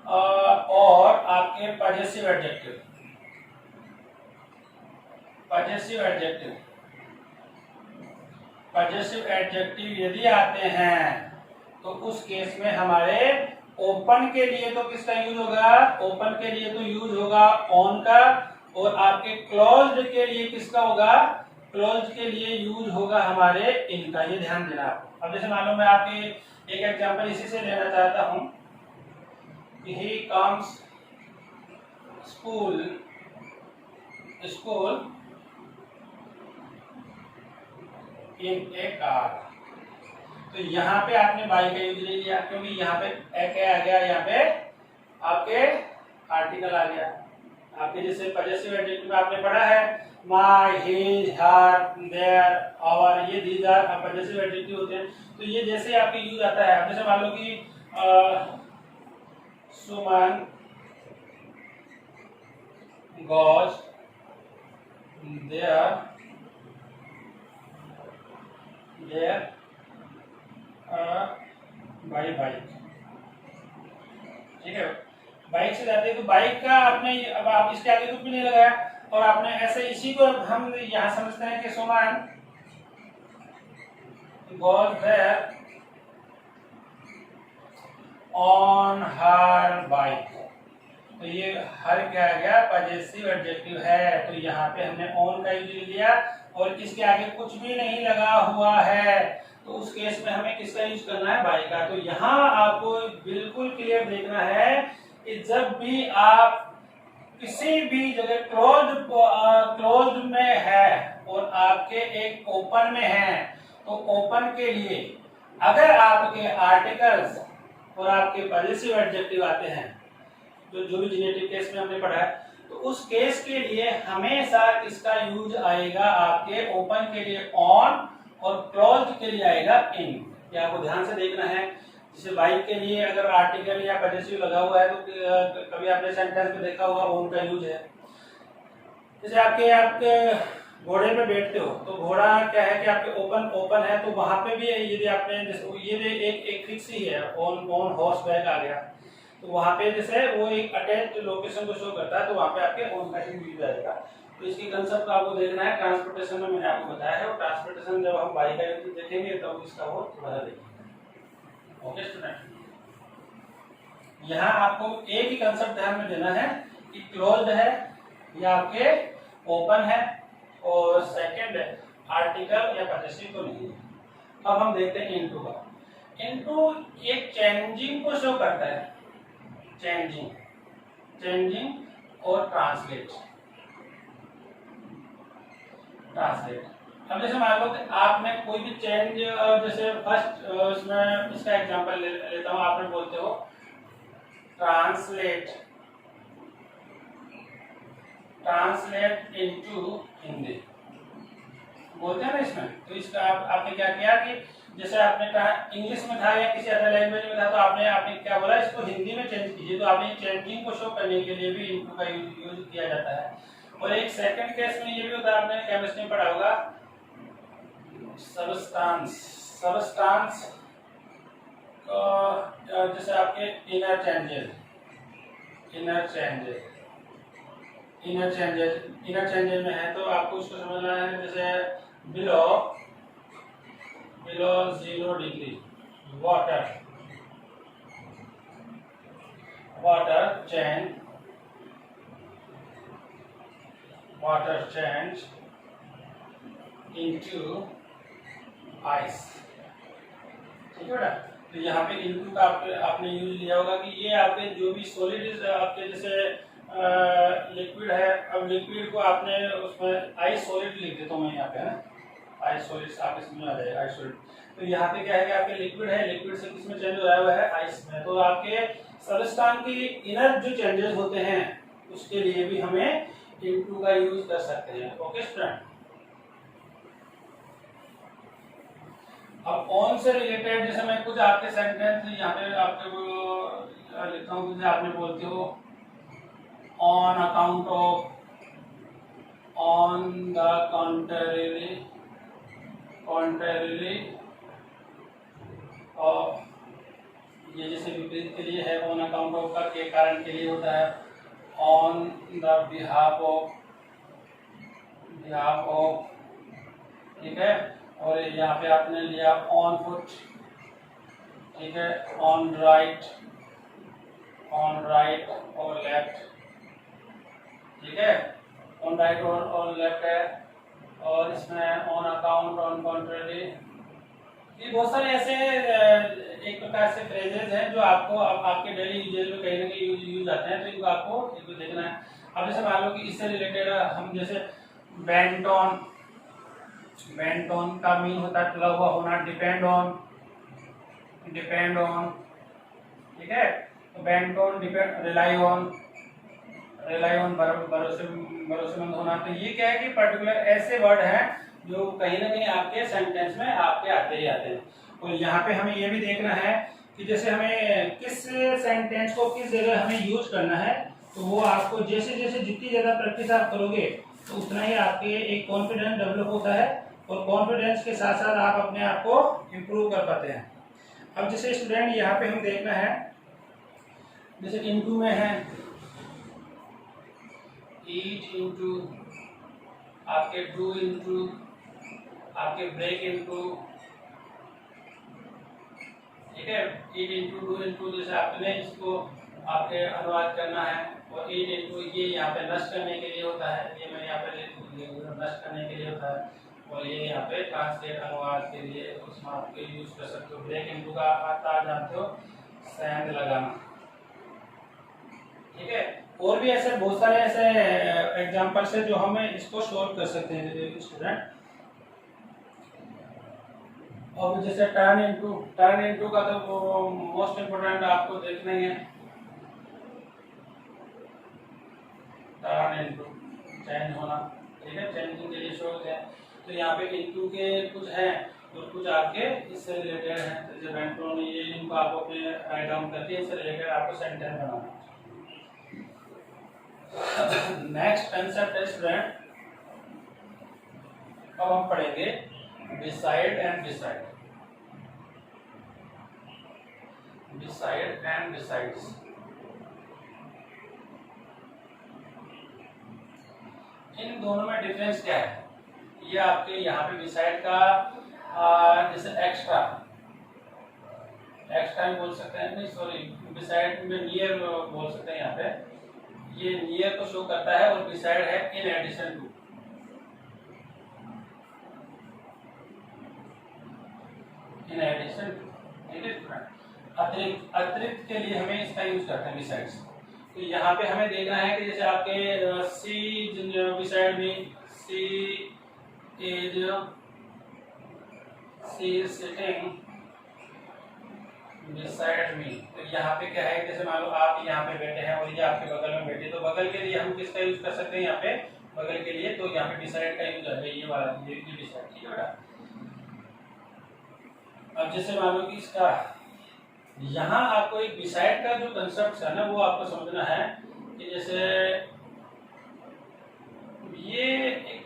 और आपके पजेसिव एडजेक्टिव यदि आते हैं तो उस केस में हमारे ओपन के लिए तो किसका यूज होगा? ओपन के लिए तो यूज होगा ऑन का, और आपके क्लोज्ड के लिए किसका होगा? क्लोज्ड के लिए यूज होगा हमारे इन का। ये ध्यान देना आपको। अब जैसे मान लो मैं आपके एक एग्जांपल इसी से लेना चाहता हूं कि he comes school in A car, तो यहाँ पे आपने बाई का यूज ले लिया क्योंकि यहाँ पे एक आ गया, यहाँ पे आपके आर्टिकल आ गया। आपके जैसे पजेसिव एडजेक्टिव में आपने पढ़ा है my, his, her, their, our, ये दीज आर पजेसिव एडजेक्टिव होते हैं। तो ये जैसे आपके यूज आता है, जैसे मान लो कि सुमन goes there by bike, ठीक है। बाइक से जाते हैं तो बाइक का आपने, अब आप इसके आगे कुछ भी नहीं लगाया और आपने ऐसे इसी को हम यहाँ समझते हैं कि सुमन goes there on her bike, तो ये हर क्या आ गया? पजेसिव एडजेक्टिव है। तो यहाँ पे हमने ऑन का यूज लिया और इसके आगे कुछ भी नहीं लगा हुआ है, तो उस केस में हमें किसका यूज करना है? बाई का। तो यहाँ आपको बिल्कुल क्लियर देखना है कि जब भी आप किसी भी जगह क्लोज्ड में है और आपके एक ओपन में है, तो ओपन के लिए अगर आपके आर्टिकल्स और आपके पजेसिव एडजेक्टिव आते हैं, तो जो भी जेनेटिव केस में हमने पढ़ा है, तो उस केस के लिए हमेशा इसका यूज आएगा आपके ओपन के लिए ऑन और क्लोज्ड के लिए आएगा इन। ये आपको ध्यान से देखना है। जैसे बाइक के लिए अगर आर्टिकल या पजेसिव लगा हुआ है तो कभी आपने सेंटेंस में देखा होगा ऑन का यूज है। जैसे आपके घोड़े पे बैठते हो तो घोड़ा क्या है कि आपके ओपन है, तो वहां पे भी यदि आपने जैसे ये एक फिक्स ही है, ऑन हॉर्स बैक आ गया, तो वहां पे जैसे वो एक अटैच्ड लोकेशन को शो करता है, तो वहां पे आपके ऑन का ही यूज आएगा। तो इसकी कंसेप्ट आपको देखना है। ट्रांसपोर्टेशन में मैंने आपको बताया है, और ट्रांसपोर्टेशन जब हम बाई का यूज देखेंगे तब तो इसका वो थोड़ा देखेंगे। ओके स्टूडेंट, यहाँ आपको एक ही कंसेप्ट ध्यान में देना है कि क्लोज्ड है या आपके ओपन है, और सेकंड आर्टिकल या पजेसिव तो नहीं है। अब हम देखते हैं इनटू का। इनटू एक चेंजिंग को शो करता है, चेंजिंग और ट्रांसलेट। अब जैसे मान लो कि आपने कोई भी चेंज, जैसे फर्स्ट इसमें इसका एग्जांपल लेता हूं, आपने बोलते हो ट्रांसलेट इनटू हिंदी बोलते हैं ना इसमें। तो इसका आपने क्या किया कि जैसे आपने कहा इंग्लिश में था या किसी अदर लैंग्वेज में था तो आपने क्या बोला, इसको हिंदी में चेंज कीजिए, तो आपने चेंजिंग को शो करने के लिए भी इनटू का यूज किया जाता है। और एक सेकंड केस में ये भी होता है, आपने केमिस्ट्री में पढ़ा होगा, सबस्टांस। सबस्टांस जैसे आपके इनर चेंजेस में है, तो आपको उसको समझना है। जैसे below 0 degree water change into ice, ठीक है बेटा। तो यहाँ पे इनटू का आपने यूज लिया होगा कि ये आपके जो भी सॉलिड आपके जैसे लिक्विड है, अब लिक्विड को आपने उसमें आइस सॉलिड लिख देता हूँ मैं यहाँ पे, ना आइस सॉलिड आपके समझ आ जाएगा, आइस सॉलिड। तो यहाँ पे क्या है कि आपके लिक्विड है, लिक्विड से किस में चेंज हो रहा है, वो है आइस में। तो आपके सबस्टांस की इनर जो चेंजेस होते हैं उसके लिए भी हमें इनटू का यूज कर सकते हैं। Okay student. अब ऑन से रिलेटेड जैसे मैं कुछ आपके सेंटेंस यहाँ पे आपके वो लिखता हूँ, जैसे आपने बोलते हो on account of, on the contrary of, ये जैसे विपरीत के लिए है, ऑन अकाउंट ऑफ का के कारण के लिए होता है, ऑन द बिहाफ ऑफ, ठीक है। और यहाँ पे आपने लिया ऑन फुट, ठीक है, ऑन राइट और लेफ्ट, ठीक है, ऑन राइट और लेफ्ट है। और इसमें ऑन अकाउंट, ऑन कॉन्ट्रेरी, ये बहुत सारे ऐसे एक प्रकार से फ्रेजेस हैं जो आपको आपके डेली यूजेज में कहीं ना कहीं यूज आते हैं, तो इनको आपको देखना है। अब जैसे मान लो कि इससे रिलेटेड हम जैसे बेंट ऑन का मीन होता है तुला हुआ होना, डिपेंड ऑन, ठीक है। तो बेंट ऑन, रिलाई ऑन भरोसेमंद होना। तो ये क्या है कि पर्टिकुलर ऐसे वर्ड हैं जो कहीं ना कहीं आपके सेंटेंस में आपके आते ही आते हैं। और यहाँ पे हमें ये भी देखना है कि जैसे हमें किस सेंटेंस को किस जगह हमें यूज करना है, तो वो आपको जैसे जैसे जितनी ज़्यादा प्रैक्टिस आप करोगे तो उतना ही आपके एक कॉन्फिडेंस डेवलप होता है, और कॉन्फिडेंस के साथ साथ आप अपने आप को इम्प्रूव कर पाते हैं। अब जैसे स्टूडेंट यहाँ पे हम देखना है, जैसे इनटू में है ईट इनटू, आपके डू इनटू, आपके ब्रेक इनटू, ठीक है, ईट इनटू, डू इनटू, जैसे आपने इसको आपके अनुवाद करना है। और ईट इनटू ये यहाँ पे नष्ट करने के लिए होता है, ये मैं यहाँ पे नष्ट करने के लिए होता है, और ये यहाँ पे ट्रांसलेट अनुवाद के लिए उसमें आप यूज कर सकते हो। ब्रेक इनटू का आता जानते हो, सैंड लगाना, ठीक है। और भी ऐसे बहुत सारे ऐसे एग्जांपल्स है जो हमें इसको सॉल्व कर सकते हैं स्टूडेंट। और जैसे टर्न इनटू का तो मोस्ट इम्पोर्टेंट आपको देखना ही है, टर्न इनटू चेंज होना, ठीक है, चेंजिंग के लिए शो है। तो यहाँ पे इनटू के कुछ हैं और कुछ आपके इससे रिलेटेड हैं, जैसे वेंट्रोन, ये इनको आप अपने राइट डाउन करके इससे रिलेटेड आपको सेंटेंस बनाना है। नेक्स्ट कंसेप्ट है स्टूडेंट, अब हम पढ़ेंगे beside and decide, beside and decides. इन दोनों में डिफरेंस क्या है? ये आपके यहाँ पे बिसाइड का जैसे एक्स्ट्रा बोल सकते हैं, नहीं सॉरी, बिसाइड में नियर बोल सकते हैं। यहाँ पे ये नियर को शो करता है और बिसाइड है in addition to, in addition to, ठीक है। अतिरिक्त के लिए हमें इसका यूज करते हैं बिसाइड्स। तो यहाँ पे हमें देखना है कि जैसे आपके सी बिसाइड में, सी इज सिटिंग बिसाइड मी। तो यहाँ पे क्या है, जैसे मान लो आप यहाँ पे बैठे हैं और ये आपके बगल में बैठे, तो बगल के लिए हम किसका यूज कर सकते हैं यहाँ पे, बगल के लिए, तो यहाँ पे बिसाइड का यूज है, ये वाला, ये बिसाइड, ठीक है बेटा। अब जैसे मान लो कि इसका यहाँ आपको एक बिसाइड का जो कंसेप्ट है ना वो आपको समझना है कि जैसे ये एक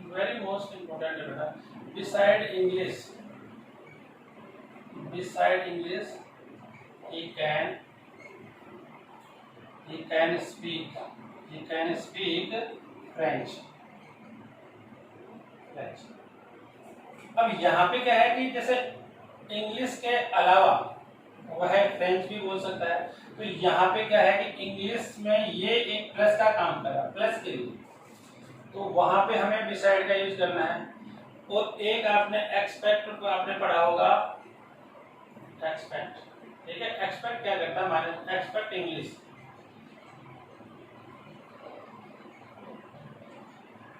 वेरी मोस्ट इम्पोर्टेंट है बेटा, beside English he can speak French। अब यहाँ पे क्या है कि जैसे इंग्लिश के अलावा वह फ्रेंच भी बोल सकता है, तो यहाँ पे क्या है कि इंग्लिश में ये एक प्लस का काम कर रहा है, प्लस के लिए, तो वहां पे हमें बिसाइड का यूज करना है। और एक आपने एक्सपेक्ट को आपने पढ़ा होगा, एक्सपेक्ट, ठीक है। एक्सपेक्ट क्या करता है, minus expect English,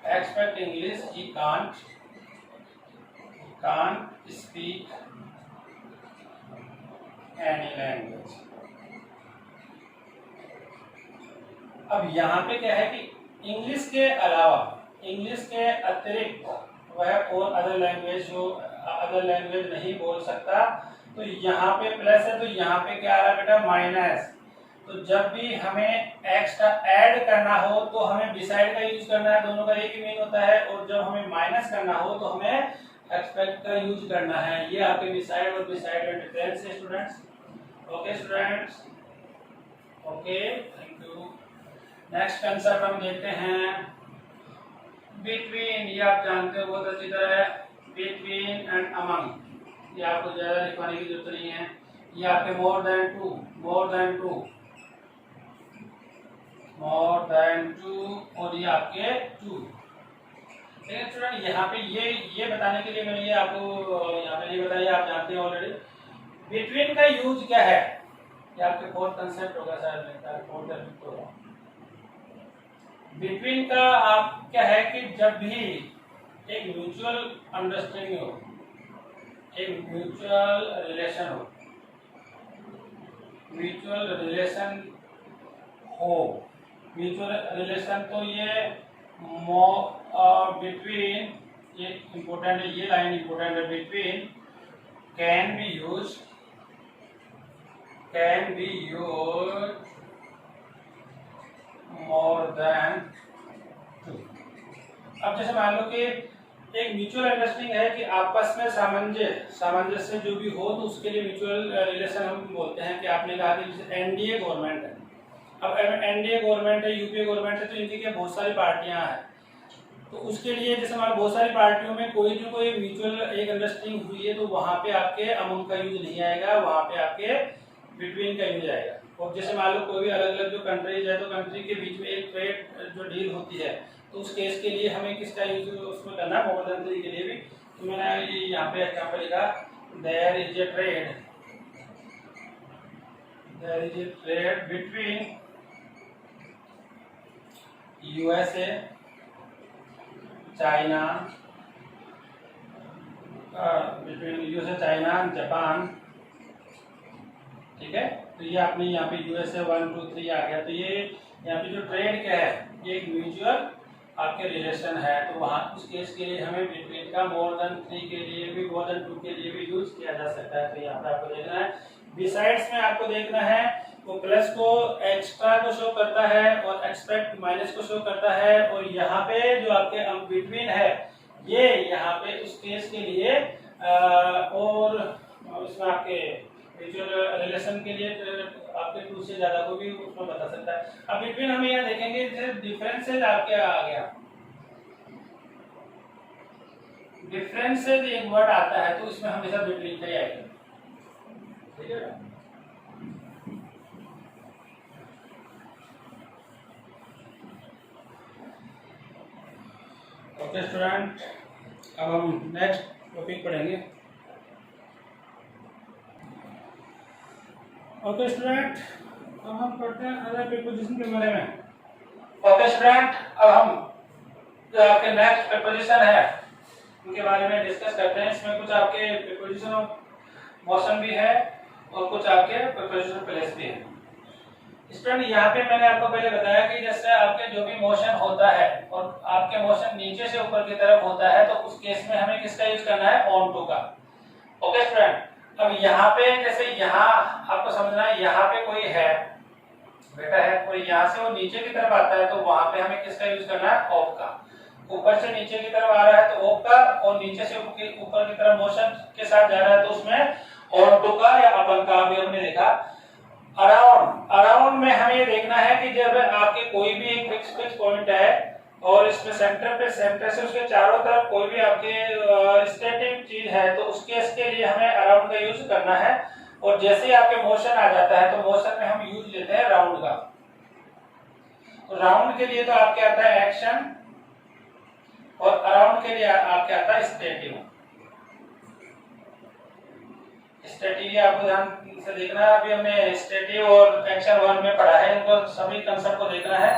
expect English he can't speak any language. अब यहाँ पे क्या है कि इंग्लिश के अलावा, इंग्लिश के अतिरिक्त वह और अदर लैंग्वेज नहीं बोल सकता। तो यहाँ पे प्लस है, तो यहाँ पे क्या आ रहा है बेटा, माइनस। तो जब भी हमें एक्स्ट्रा ऐड करना हो तो हमें बिसाइड का यूज करना है, दोनों का एक ही मीन होता है। और जब हमें माइनस करना हो तो हमें एक्सपेक्ट का यूज करना है। ये आपके बिसाइड और बिसाइड में डिफरेंस है students. Okay students, okay, thank you. Next concept हम देखते हैं बिटवीन। ये आप जानते हो बहुत अच्छी तरह है, बिटवीन एंड अमंग। ये आपको ज्यादा लिखवाने की जरूरत नहीं है। ये आपके मोर देन टू और ये आपके टू। लेकिन स्टूडेंट यहाँ पे ये बताने के लिए मैंने ये आपको यहाँ पे नहीं बताया, आप जानते हैं ऑलरेडी। बिटवीन का यूज क्या है, ये आपके फोर्थ कंसेप्ट होगा शायद, फोर्थ या फिफ्थ होगा। बिटवीन का आप क्या है कि जब भी एक म्यूचुअल अंडरस्टैंडिंग हो, एक म्यूचुअल रिलेशन हो, म्यूचुअल रिलेशन, तो ये बिटवीन, ये इंपॉर्टेंट है, ये लाइन इंपॉर्टेंट है। Between can be use more than two. अब जैसे मान लो कि एक म्यूचुअल अंडरस्टैंडिंग है कि आपस में सामंजस्य जो भी हो, तो उसके लिए म्यूचुअल रिलेशन हम बोलते हैं। कि आपने कहा कि जैसे एनडीए गवर्नमेंट है, अब एनडीए गवर्नमेंट है, यूपीए गवर्नमेंट है, तो इनकी क्या बहुत सारी पार्टियां हैं। तो उसके लिए जैसे हमारे बहुत सारी पार्टियों में कोई म्यूचुअल एक अंडरस्टैंडिंग हुई है, तो वहां पे आपके अमंग का यूज नहीं आएगा, वहां पे आपके बिटवीन का यूज आएगा। और जैसे मान लो कोई भी अलग अलग जो कंट्रीज है, तो कंट्री के बीच में एक ट्रेड जो डील होती है, तो उस केस के लिए हमें किसका यूज उसमें करना है, मोर देन थ्री के लिए भी। तो मैंने यहाँ पे एग्जाम्पल लिखा, there is a trade between USA, China, Japan, ठीक है। तो ये आपने यहाँ पे यूएसए 1 2 3 आ गया। तो ये यहाँ पे जो ट्रेड क्या है, ये एक म्यूचुअल आपके रिलेशन है। तो वहाँ उस केस के लिए हमें बिटवीन का मोर देन 3 के लिए भी, मोर देन 2 के लिए भी यूज किया जा सकता है। तो यहाँ पे आपको देखना है, बिसाइड्स में आपको देखना है, वो प्लस को एक्स्ट्रा को शो करता है और एक्सपेक्ट माइनस को शो करता है। और यहाँ पे जो आपके बिटवीन है, ये यहाँ पे उस केस के लिए और इसमें आपके म्यूचुअल रिलेशन के लिए आपके टू से ज्यादा को भी उसमें बता सकता है। अब बिटवीन हम यहाँ देखेंगे, जैसे डिफरेंसेज आपके आ गया, डिफरेंसेज एक वर्ड आता है, तो इसमें हमेशा बिटवीन का ही आएगा, ठीक है। ओके स्टूडेंट, अब हम नेक्स्ट टॉपिक पढ़ेंगे। ओके स्टूडेंट, अब हम पढ़ते हैं अदर प्रीपोजिशन के बारे में। ओके स्टूडेंट, अब हम जो आपके नेक्स्ट प्रीपोजिशन है उनके बारे में डिस्कस करते हैं। इसमें कुछ आपके प्रीपोजिशन ऑफ मोशन भी है और कुछ आपके प्रीपोजिशन प्लेस भी है। स्टूडेंट, यहाँ पे मैंने आपको पहले बताया कि जैसे आपके जो भी मोशन होता है और आपके मोशन नीचे से ऊपर की तरफ होता है, तो उस केस में हमें किसका यूज करना है, ऑन टू का। ओके स्टूडेंट, अब यहाँ पे जैसे यहाँ आपको समझना है, यहाँ पे कोई है बेटा है और यहाँ से वो नीचे की तरफ आता है, तो वहां पे हमें किसका यूज करना है, ऑफ का। ऊपर से नीचे की तरफ आ रहा है तो ऑफ का, और नीचे से ऊपर की तरफ मोशन के साथ जा रहा है तो उसमें ऑन टू का या अपन का। अभी हमने देखा अराउंड में हमें ये देखना है कि जब आपके कोई भी एक फिक्स पॉइंट है और इसमें सेंटर से उसके चारों तरफ कोई भी आपके स्टैटिक चीज है, तो उस केस के लिए हमें अराउंड का यूज करना है। और जैसे ही आपके मोशन आ जाता है तो मोशन में हम यूज लेते हैं राउंड का। तो राउंड के लिए तो आपके आता है एक्शन, और अराउंड के लिए आपके आता है स्टैटिक। स्टैटिक आपको ध्यान से देखना है। अभी हमने स्टैटिक और एक्शन 1 में पढ़ा है, इनको सभी कंसेप्ट को देखना है।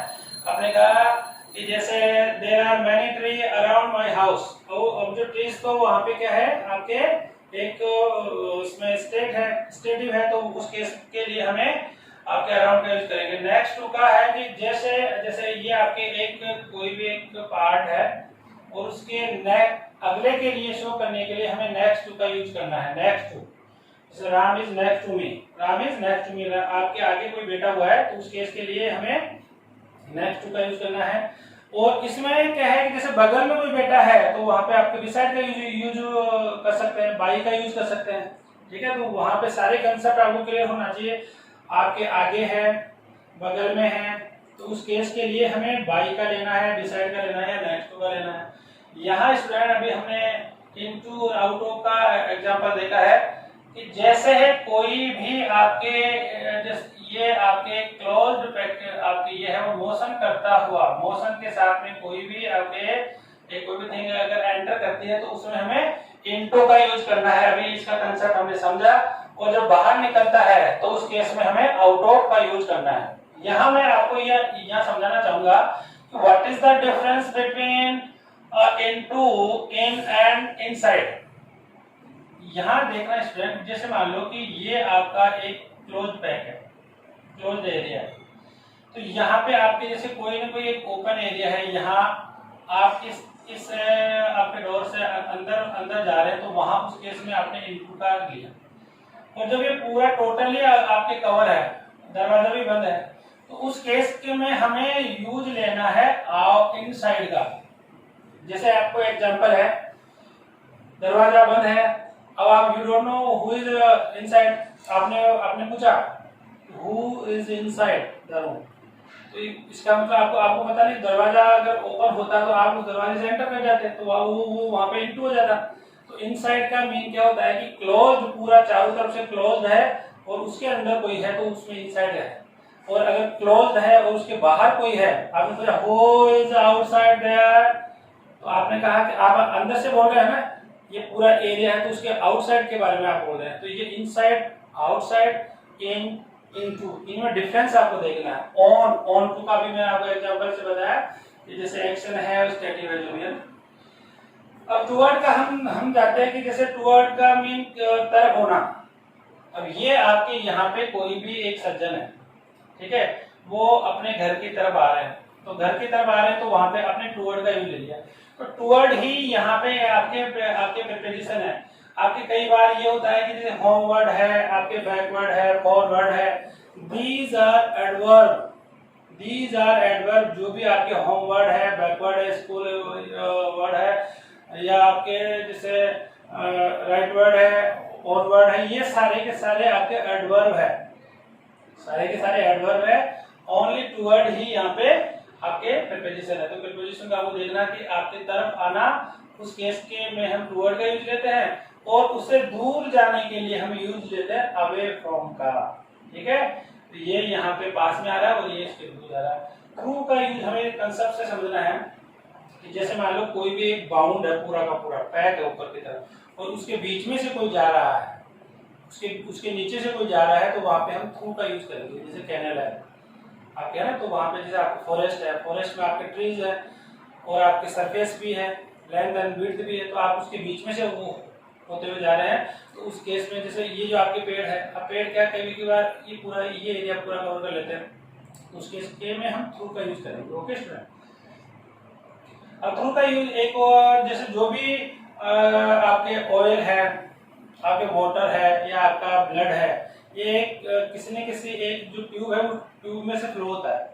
आपने कहा कि जैसे there are many tree around my house, तो अब जो ट्रीज तो वहां पे क्या है आपके एक उसमें स्टेटिव है, तो उस केस के लिए हमें आपके अराउंड का यूज करेंगे। नेक्स्ट टू का है कि जैसे ये आपके एक कोई भी एक पार्ट है और उसके अगले के लिए शो करने के लिए हमें नेक्स्ट टू का यूज करना है। नेक्स्ट टू, जैसे Ram is next to me, Ram is next to me, आपके आगे कोई बैठा हुआ है तो उस केस के लिए हमें नेक्स्ट टू का यूज करना है। और इसमें क्या है कि जैसे बगल में कोई बैठा है तो वहां पे आपके बिसाइड का यूज कर सकते हैं, बाई का यूज कर सकते हैं। ठीक है, तो वहां पे सारे कंसेप्ट आपको क्लियर होना चाहिए। आपके आगे है, बगल में है, तो उस केस के लिए हमें बाई का लेना है, बिसाइड का लेना है, या नेक्स्ट टू का लेना है। यहाँ स्टूडेंट अभी हमने इनटू और आउट ऑफ का एग्जांपल देखा है कि जैसे है कोई भी आपके ये आपके क्लोज्ड आपके ये है वो मोशन करता हुआ, मोशन के साथ में कोई भी आपके कोई भी थिंग अगर एंटर करती है तो उसमें हमें इनटू का यूज करना है। अभी इसका कंसेप्ट हमने समझा। और जब बाहर निकलता है तो उस केस में हमें आउट ऑफ का यूज करना है। यहाँ मैं आपको यहाँ समझाना चाहूंगा कि what is the difference between into, in and inside. यहाँ देखना स्टूडेंट, जैसे मान लो कि ये आपका एक क्लोज पैक है, क्लोज एरिया है, तो यहाँ पे आपके जैसे कोई ना कोई एक ओपन एरिया है, यहाँ आप इस आपके डोर से अंदर जा रहे हैं, तो वहां उस केस में आपने इनटू का लिया। और जब ये पूरा टोटली आपके कवर है, दरवाजा भी बंद है, तो उस केस के में हमें यूज लेना है इनसाइड का। जैसे आपको एग्जांपल है, दरवाजा बंद है, अब आप you don't know who is inside, आपने पूछा who is inside the room, तो इसका मतलब आपको पता नहीं, दरवाजा अगर ओपन होता तो आप उस दरवाजे से एंटर कर जाते, तो वो वहां पे इनटू हो जाता। तो इनसाइड का मीन क्या होता है कि क्लोज्ड, पूरा चारों तरफ से क्लोज्ड है और उसके अंदर कोई है तो उसमें इनसाइड है। और अगर क्लोज्ड है और उसके बाहर कोई है, आपने पूछा हु इज आउटसाइड देयर, तो आपने कहा कि आप अंदर से बोल रहे हैं ना, ये पूरा एरिया है तो उसके आउटसाइड के बारे में आप बोल रहे हैं। तो ये इनसाइड, आउटसाइड, इन, इनटू, इनमें डिफरेंस आपको देखना है। ऑन टू का भी मैं आपको एग्जांपल से बताया कि जैसे एक्शन है और स्टैटिक है जो भी है। अब टुवर्ड का हम जाते हैं कि जैसे टुवर्ड का मीन तरफ होना। अब ये आपके यहाँ पे कोई भी एक सज्जन है, ठीक है, वो अपने घर की तरफ आ रहे हैं, तो घर की तरफ आ रहे हैं तो वहां पे अपने टुवर्ड का यूज ले लिया। तो टुवर्ड ही यहाँ पे आपके प्रीपोजिशन है। आपके कई बार ये होता है कि जैसे होमवर्ड है, आपके बैकवर्ड है, फॉरवर्ड है, these are adverb. These are adverb, जो भी आपके होमवर्ड है, बैकवर्ड है, स्कूल वर्ड है, या आपके जैसे राइट वर्ड है, ऑनवर्ड है, ये सारे के सारे आपके एडवर्ब है, सारे के सारे एडवर्ब है। ओनली टुवर्ड ही यहाँ पे आपके प्रीपोजिशन है। तो प्रीपोजिशन का आपको देखना कि आपकी तरफ आना, उस केस के में हम टुवर्ड का यूज लेते हैं, और उससे दूर जाने के लिए हम यूज लेते हैं अवे फ्रॉम का। ठीक है, तो ये यहाँ पे पास में आ रहा है और ये इसके दूर जा रहा है। थ्रू का यूज हमें कंसेप्ट से समझना है कि जैसे मान लो कोई भी एक बाउंड है, पूरा का पूरा पैक है ऊपर की तरफ, और उसके बीच में से कोई जा रहा है, उसके नीचे से कोई जा रहा है, तो वहां पे हम थ्रू का यूज करेंगे। जैसे कैनल है आपके है ना, तो वहां पे जैसे आपको फॉरेस्ट है, फॉरेस्ट में आपके ट्रीज है और आपके सरफेस भी है, लेंथ एंड विड्थ भी है, तो आप उसके बीच में से वो होते हुए जा रहे हैं, तो उस केस में जैसे ये जो आपके पेड़ है, अब पेड़ क्या कभी की बार ये पूरा ये एरिया पूरा कवर कर लेते हैं, तो उस केस के में हम थ्रू का यूज करेंगे। ओके स्टूडेंट, अब थ्रू का यूज एक और, जैसे जो भी आपके ऑयल है, आपके वाटर है या आपका ब्लड है, ये एक किसी न किसी एक जो ट्यूब है वो ट्यूब में से फ्लो होता है,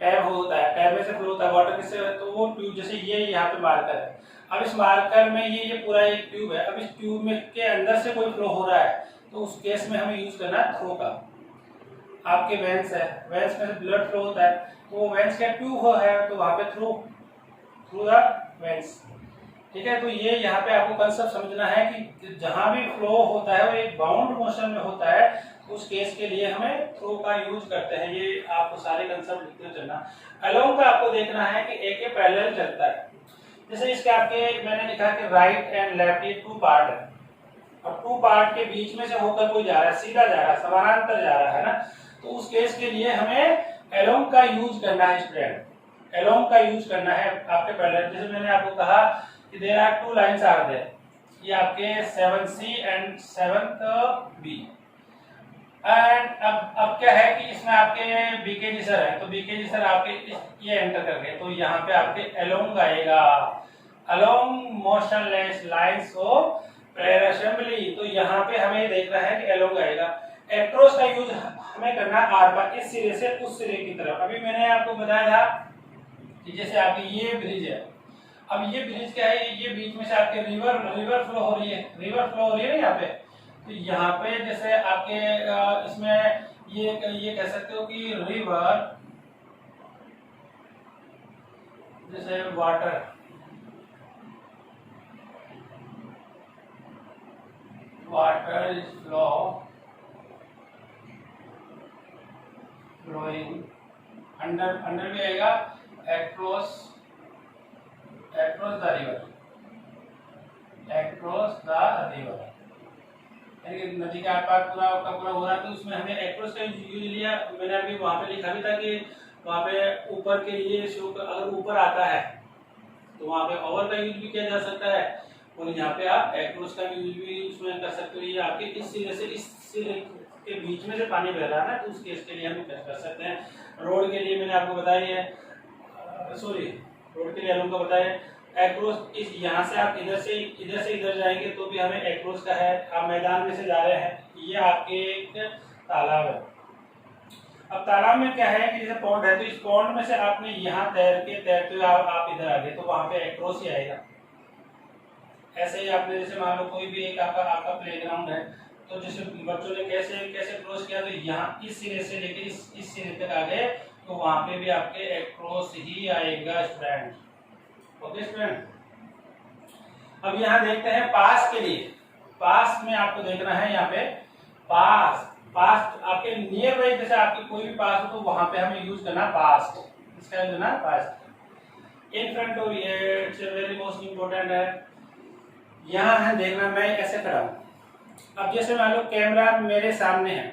टैब होता है, टैब में से फ्लो होता है वाटर किससे, तो वो ट्यूब जैसे ये यहाँ पे मार्कर है, अब इस मार्कर में ये पूरा एक ट्यूब है, अब इस ट्यूब में के अंदर से कोई फ्लो हो रहा है तो उस केस में हमें यूज करना है थ्रो का। आपके वेंस है, वेंस में से ब्लड फ्लो होता है तो वो वेंस का ट्यूब है तो वहां पे थ्रू द वेंस, ठीक है। तो ये यहाँ पे आपको कंसेप्ट समझना है कि जहां भी फ्लो होता है वो एक बाउंड मोशन में होता है, उस केस के लिए हमें थ्रो का यूज करते हैं। ये आपको सारे कंसेप्ट लिखते चलना। अलोंग का आपको देखना है कि एक के पैरेलल चलता है, जैसे इसके आपके मैंने लिखा कि राइट एंड लेफ्ट ये 2 पार्ट है, अब 2 पार्ट के बीच में से होकर कोई जा रहा है, सीधा जा रहा है, समानांतर जा रहा है ना, तो उस केस के लिए हमें अलोंग का यूज करना है स्टूडेंट, अलोंग का यूज करना है आपके पैरेलल। जैसे मैंने आपको कहा कि there are 2 lines are there, ये आपके 7C एंड 7B एंड अब क्या है कि इसमें आपके बीकेजी सर है, तो बीकेजी सर आपके ये एंटर कर गए तो यहाँ पे आपके अलोंग आएगा, along motionless lines of parallel assembly, तो यहाँ पे हमें देखना है कि अलोंग आएगा। एक्रोस का यूज हमें करना है आर पार, इस सिरे से उस सिरे की तरफ। अभी मैंने आपको बताया था कि जैसे आपकी ये ब्रिज है, अब ये ब्रिज क्या है, ये बीच में से आपके रिवर फ्लो हो रही है, रिवर फ्लो हो रही है ना यहाँ पे, तो यहाँ पे जैसे आपके इसमें ये कह सकते हो कि रिवर जैसे वाटर इज फ्लोइंग अंडर भी आएगा across the river, यानी नदी का आर पूरा हो रहा है, तो उसमें हमने एक्रोस का यूज लिया। मैंने अभी वहां पे लिखा भी था कि वहां पे ऊपर के लिए अगर ऊपर आता है तो वहां पे ओवर का यूज भी किया जा सकता है, और यहाँ पे आप एक्रोस का यूज भी उसमें कर सकते हो। ये आपके इस सिरे से इस सिरे के बीच में से पानी बह रहा है ना, तो उस केस के लिए हम कर सकते हैं। रोड के लिए मैंने आपको बताया है, रोड के लिए हम को बताया एक्रोस, इस यहाँ से आप इधर से इधर जाएंगे तो भी हमें एक्रोस का है। आप मैदान में से जा रहे हैं, ये आपके एक तालाब है। अब तालाब में क्या है कि जैसे पॉन्ड है, तो इस पॉन्ड में से आपने यहाँ तैरते हुए आप इधर आ गए तो वहां पे एक्रोस ही आएगा। ऐसे ही आपने जैसे मान लो कोई भी एक आपका प्लेग्राउंड है, तो जैसे बच्चों ने कैसे क्रॉस किया, तो यहाँ इस सिरे से लेके इस सिरे तक आ गए तो वहां पे भी आपके एक्रोस ही आएगा स्टूडेंट। ओके स्टूडेंट, अब यहाँ देखते हैं पास के लिए। पास में आपको देखना है यहाँ पे पास आपके नियर बाई, जैसे आपके कोई भी पास हो तो वहां पे हमें यूज करना पास्ट, इसका यूज करना पास्ट। इन फ्रंट ऑफ ये इट्स वेरी मोस्ट इंपोर्टेंट है। यहाँ है देखना, मैं ऐसे खड़ा हूँ, अब जैसे मान लो कैमरा मेरे सामने है,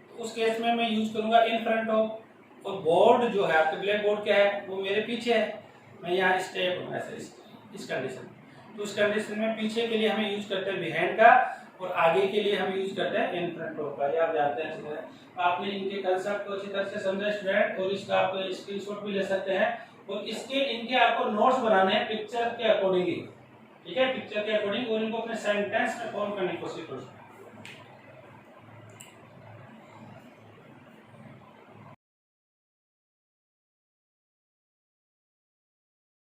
तो उस केस में मैं यूज करूंगा इन फ्रंट ऑफ, और बोर्ड जो है आपके ब्लैक बोर्ड क्या है वो मेरे पीछे है, मैं यहाँ स्टेप हूँ ऐसे इस कंडीशन। तो उस कंडीशन में पीछे के लिए हमें यूज करते हैं बिहाइंड का, और आगे के लिए हम यूज करते हैं इन फ्रंट ऑफ का। ये आप जानते हैं अच्छी तरह, आपने इनके कंसेप्ट को अच्छी तरह से समझा स्टूडेंट, और इसका आप स्क्रीनशॉट भी ले सकते हैं, और इनके आपको नोट्स बनाने हैं पिक्चर के अकॉर्डिंग ही, ठीक है, पिक्चर के अकॉर्डिंग, और इनको अपने सेंटेंस में फॉर्म करने की कोशिश करो।